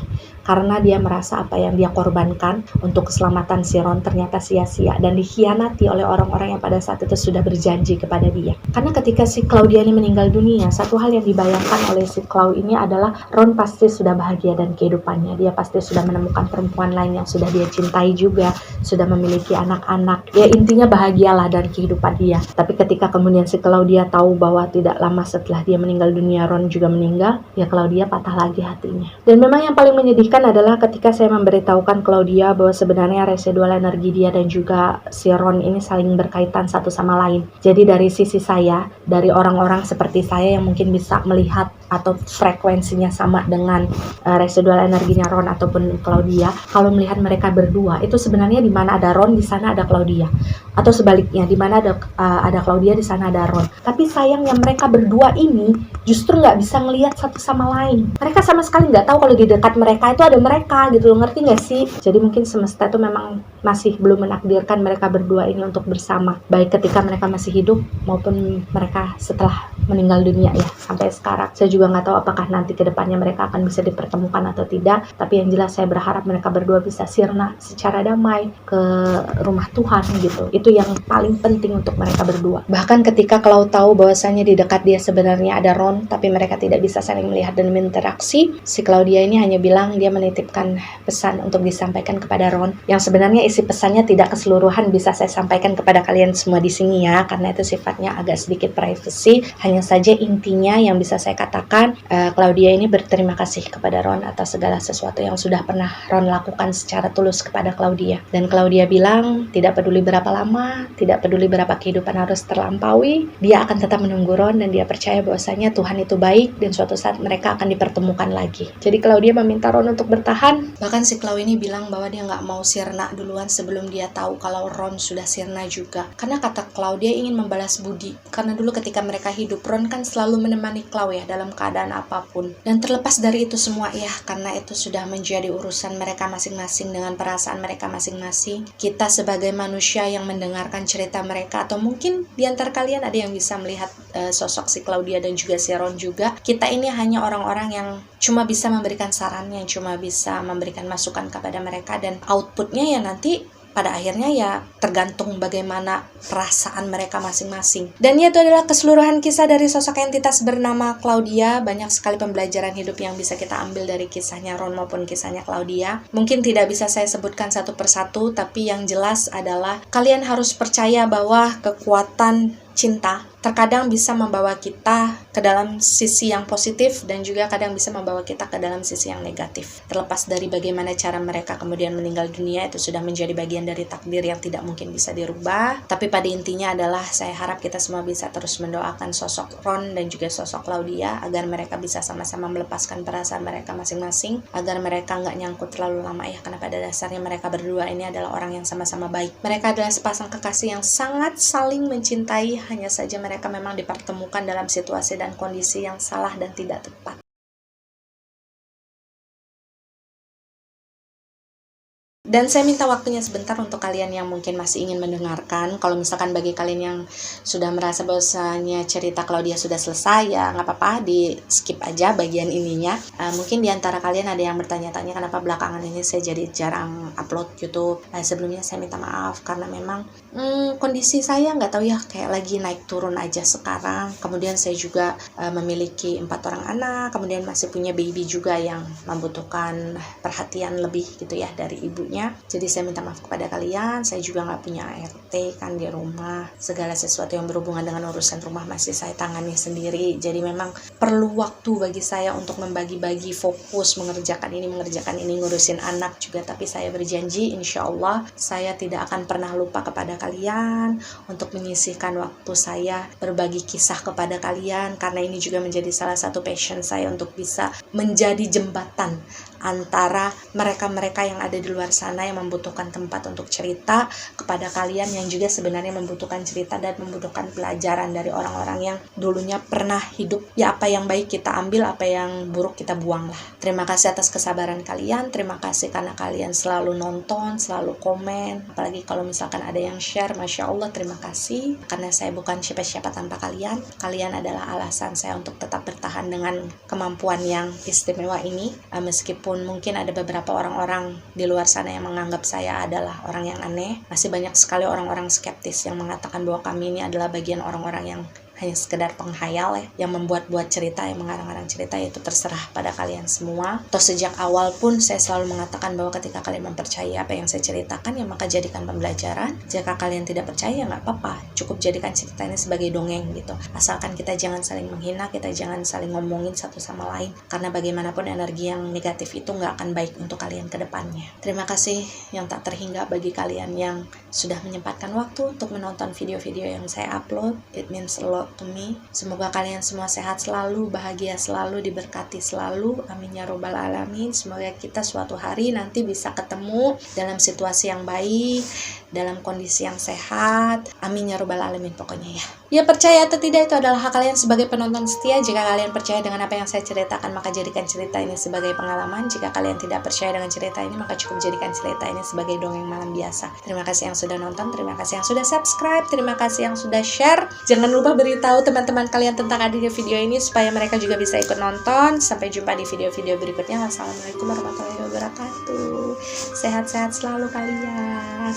karena dia merasa apa yang dia korbankan untuk keselamatan si Ron ternyata sia-sia dan dikhianati oleh orang-orang yang pada saat itu sudah berjanji kepada dia. Karena ketika si Claudia ini meninggal dunia, satu hal yang dibayangkan oleh si Clau ini adalah Ron pasti sudah bahagia dan kehidupannya. Dia pasti sudah menemukan perempuan lain yang sudah dia cintai juga, sudah memiliki anak-anak. Ya intinya bahagialah dari kehidupan dia. Tapi ketika kemudian si Claudia tahu bahwa tidak lama setelah dia meninggal dunia, Ron juga meninggal, ya Claudia patah lagi hatinya. Dan memang yang paling menyedihkan adalah ketika saya memberitahukan Claudia bahwa sebenarnya residual energi dia dan juga si Ron ini saling berkaitan satu sama lain. Jadi dari sisi saya, dari orang-orang seperti saya yang mungkin bisa melihat atau frekuensinya sama dengan residual energinya Ron ataupun Claudia, kalau melihat mereka berdua itu sebenarnya di mana ada Ron di sana ada Claudia, atau sebaliknya di mana ada Claudia di sana ada Ron. Tapi sayangnya mereka berdua ini justru nggak bisa ngelihat satu sama lain. Mereka sama sekali nggak tahu kalau di dekat mereka itu ada mereka gitu loh, ngerti nggak sih? Jadi mungkin semesta itu memang masih belum menakdirkan mereka berdua ini untuk bersama, baik ketika mereka masih hidup maupun mereka setelah meninggal dunia ya sampai sekarang. Saya juga nggak tahu apakah nanti kedepannya mereka akan bisa dipertemukan atau tidak, tapi yang jelas saya berharap mereka berdua bisa sirna secara damai ke rumah Tuhan gitu. Itu yang paling penting untuk mereka berdua. Bahkan ketika Clau tahu bahwasanya di dekat dia sebenarnya ada Ron, tapi mereka tidak bisa saling melihat dan berinteraksi, si Claudia ini hanya bilang dia menitipkan pesan untuk disampaikan kepada Ron, yang sebenarnya isi pesannya tidak keseluruhan bisa saya sampaikan kepada kalian semua di sini ya, karena itu sifatnya agak sedikit privacy. Hanya saja intinya yang bisa saya katakan, Claudia ini berterima kasih kepada Ron atas segala sesuatu yang sudah pernah Ron lakukan secara tulus kepada Claudia. Dan Claudia bilang, tidak peduli berapa lama, tidak peduli berapa kehidupan harus terlampaui, dia akan tetap menunggu Ron, dan dia percaya bahwasanya Tuhan itu baik dan suatu saat mereka akan dipertemukan lagi. Jadi Claudia meminta Ron untuk bertahan. Bahkan si Clau ini bilang bahwa dia nggak mau sirna duluan sebelum dia tahu kalau Ron sudah sirna juga. Karena kata Clau, dia ingin membalas budi. Karena dulu ketika mereka hidup, Ron kan selalu menemani Clau ya dalam keadaan apapun. Dan terlepas dari itu semua ya, karena itu sudah menjadi urusan mereka masing-masing dengan perasaan mereka masing-masing. Kita sebagai manusia yang mendengarkan cerita mereka, atau mungkin di antara kalian ada yang bisa melihat sosok si Claudia dan juga si Ron juga. Kita ini hanya orang-orang yang cuma bisa memberikan saran, yang cuma bisa memberikan masukan kepada mereka, dan outputnya ya nanti pada akhirnya ya tergantung bagaimana perasaan mereka masing-masing. Dan itu adalah keseluruhan kisah dari sosok entitas bernama Claudia. Banyak sekali pembelajaran hidup yang bisa kita ambil dari kisahnya Ron maupun kisahnya Claudia. Mungkin tidak bisa saya sebutkan satu persatu, tapi yang jelas adalah kalian harus percaya bahwa kekuatan cinta terkadang bisa membawa kita ke dalam sisi yang positif dan juga kadang bisa membawa kita ke dalam sisi yang negatif. Terlepas dari bagaimana cara mereka kemudian meninggal dunia, itu sudah menjadi bagian dari takdir yang tidak mungkin bisa dirubah. Tapi pada intinya adalah saya harap kita semua bisa terus mendoakan sosok Ron dan juga sosok Claudia agar mereka bisa sama-sama melepaskan perasaan mereka masing-masing, agar mereka nggak nyangkut terlalu lama ya, karena pada dasarnya mereka berdua ini adalah orang yang sama-sama baik. Mereka adalah sepasang kekasih yang sangat saling mencintai, hanya saja mereka memang dipertemukan dalam situasi dan kondisi yang salah dan tidak tepat. Dan saya minta waktunya sebentar untuk kalian yang mungkin masih ingin mendengarkan. Kalau misalkan bagi kalian yang sudah merasa bahwasanya cerita Claudia sudah selesai, ya nggak apa-apa, di skip aja bagian ininya. Mungkin di antara kalian ada yang bertanya-tanya kenapa belakangan ini saya jadi jarang upload YouTube. Sebelumnya saya minta maaf karena memang kondisi saya nggak tahu ya, kayak lagi naik turun aja sekarang. Kemudian saya juga memiliki 4 orang anak, kemudian masih punya baby juga yang membutuhkan perhatian lebih gitu ya dari ibunya. Jadi saya minta maaf kepada kalian. Saya juga nggak punya ART kan di rumah. Segala sesuatu yang berhubungan dengan urusan rumah masih saya tangani sendiri. Jadi memang perlu waktu bagi saya untuk membagi-bagi fokus mengerjakan ini, ngurusin anak juga. Tapi saya berjanji insya Allah saya tidak akan pernah lupa kepada kalian untuk menyisihkan waktu saya berbagi kisah kepada kalian, karena ini juga menjadi salah satu passion saya untuk bisa menjadi jembatan antara mereka-mereka yang ada di luar sana yang membutuhkan tempat untuk cerita kepada kalian yang juga sebenarnya membutuhkan cerita dan membutuhkan pelajaran dari orang-orang yang dulunya pernah hidup. Ya, apa yang baik kita ambil, apa yang buruk kita buang lah. Terima kasih atas kesabaran kalian, terima kasih karena kalian selalu nonton, selalu komen, apalagi kalau misalkan ada yang share, Masya Allah, terima kasih. Karena saya bukan siapa-siapa tanpa kalian. Kalian adalah alasan saya untuk tetap bertahan dengan kemampuan yang istimewa ini, meskipun mungkin ada beberapa orang-orang di luar sana yang menganggap saya adalah orang yang aneh. Masih banyak sekali orang-orang skeptis yang mengatakan bahwa kami ini adalah bagian orang-orang yang hanya sekedar penghayal ya, yang membuat-buat cerita, yang mengarang-arang cerita. Itu terserah pada kalian semua. Atau sejak awal pun saya selalu mengatakan bahwa ketika kalian mempercayai apa yang saya ceritakan, ya maka jadikan pembelajaran. Jika kalian tidak percaya, ya nggak apa-apa, cukup jadikan cerita ini sebagai dongeng gitu. Asalkan kita jangan saling menghina, kita jangan saling ngomongin satu sama lain, karena bagaimanapun energi yang negatif itu nggak akan baik untuk kalian ke depannya. Terima kasih yang tak terhingga bagi kalian yang sudah menyempatkan waktu untuk menonton video-video yang saya upload. It means a lot to me. Semoga kalian semua sehat selalu, bahagia selalu, diberkati selalu. Amin ya robbal alamin. Semoga kita suatu hari nanti bisa ketemu dalam situasi yang baik, dalam kondisi yang sehat. Amin ya robbal alamin pokoknya ya. Ya, percaya atau tidak itu adalah hak kalian sebagai penonton setia. Jika kalian percaya dengan apa yang saya ceritakan, maka jadikan cerita ini sebagai pengalaman. Jika kalian tidak percaya dengan cerita ini, maka cukup jadikan cerita ini sebagai dongeng malam biasa. Terima kasih yang sudah nonton, terima kasih yang sudah subscribe, terima kasih yang sudah share. Jangan lupa beritahu teman-teman kalian tentang adanya video ini supaya mereka juga bisa ikut nonton. Sampai jumpa di video-video berikutnya. Wassalamualaikum warahmatullahi wabarakatuh. Sehat-sehat selalu kalian.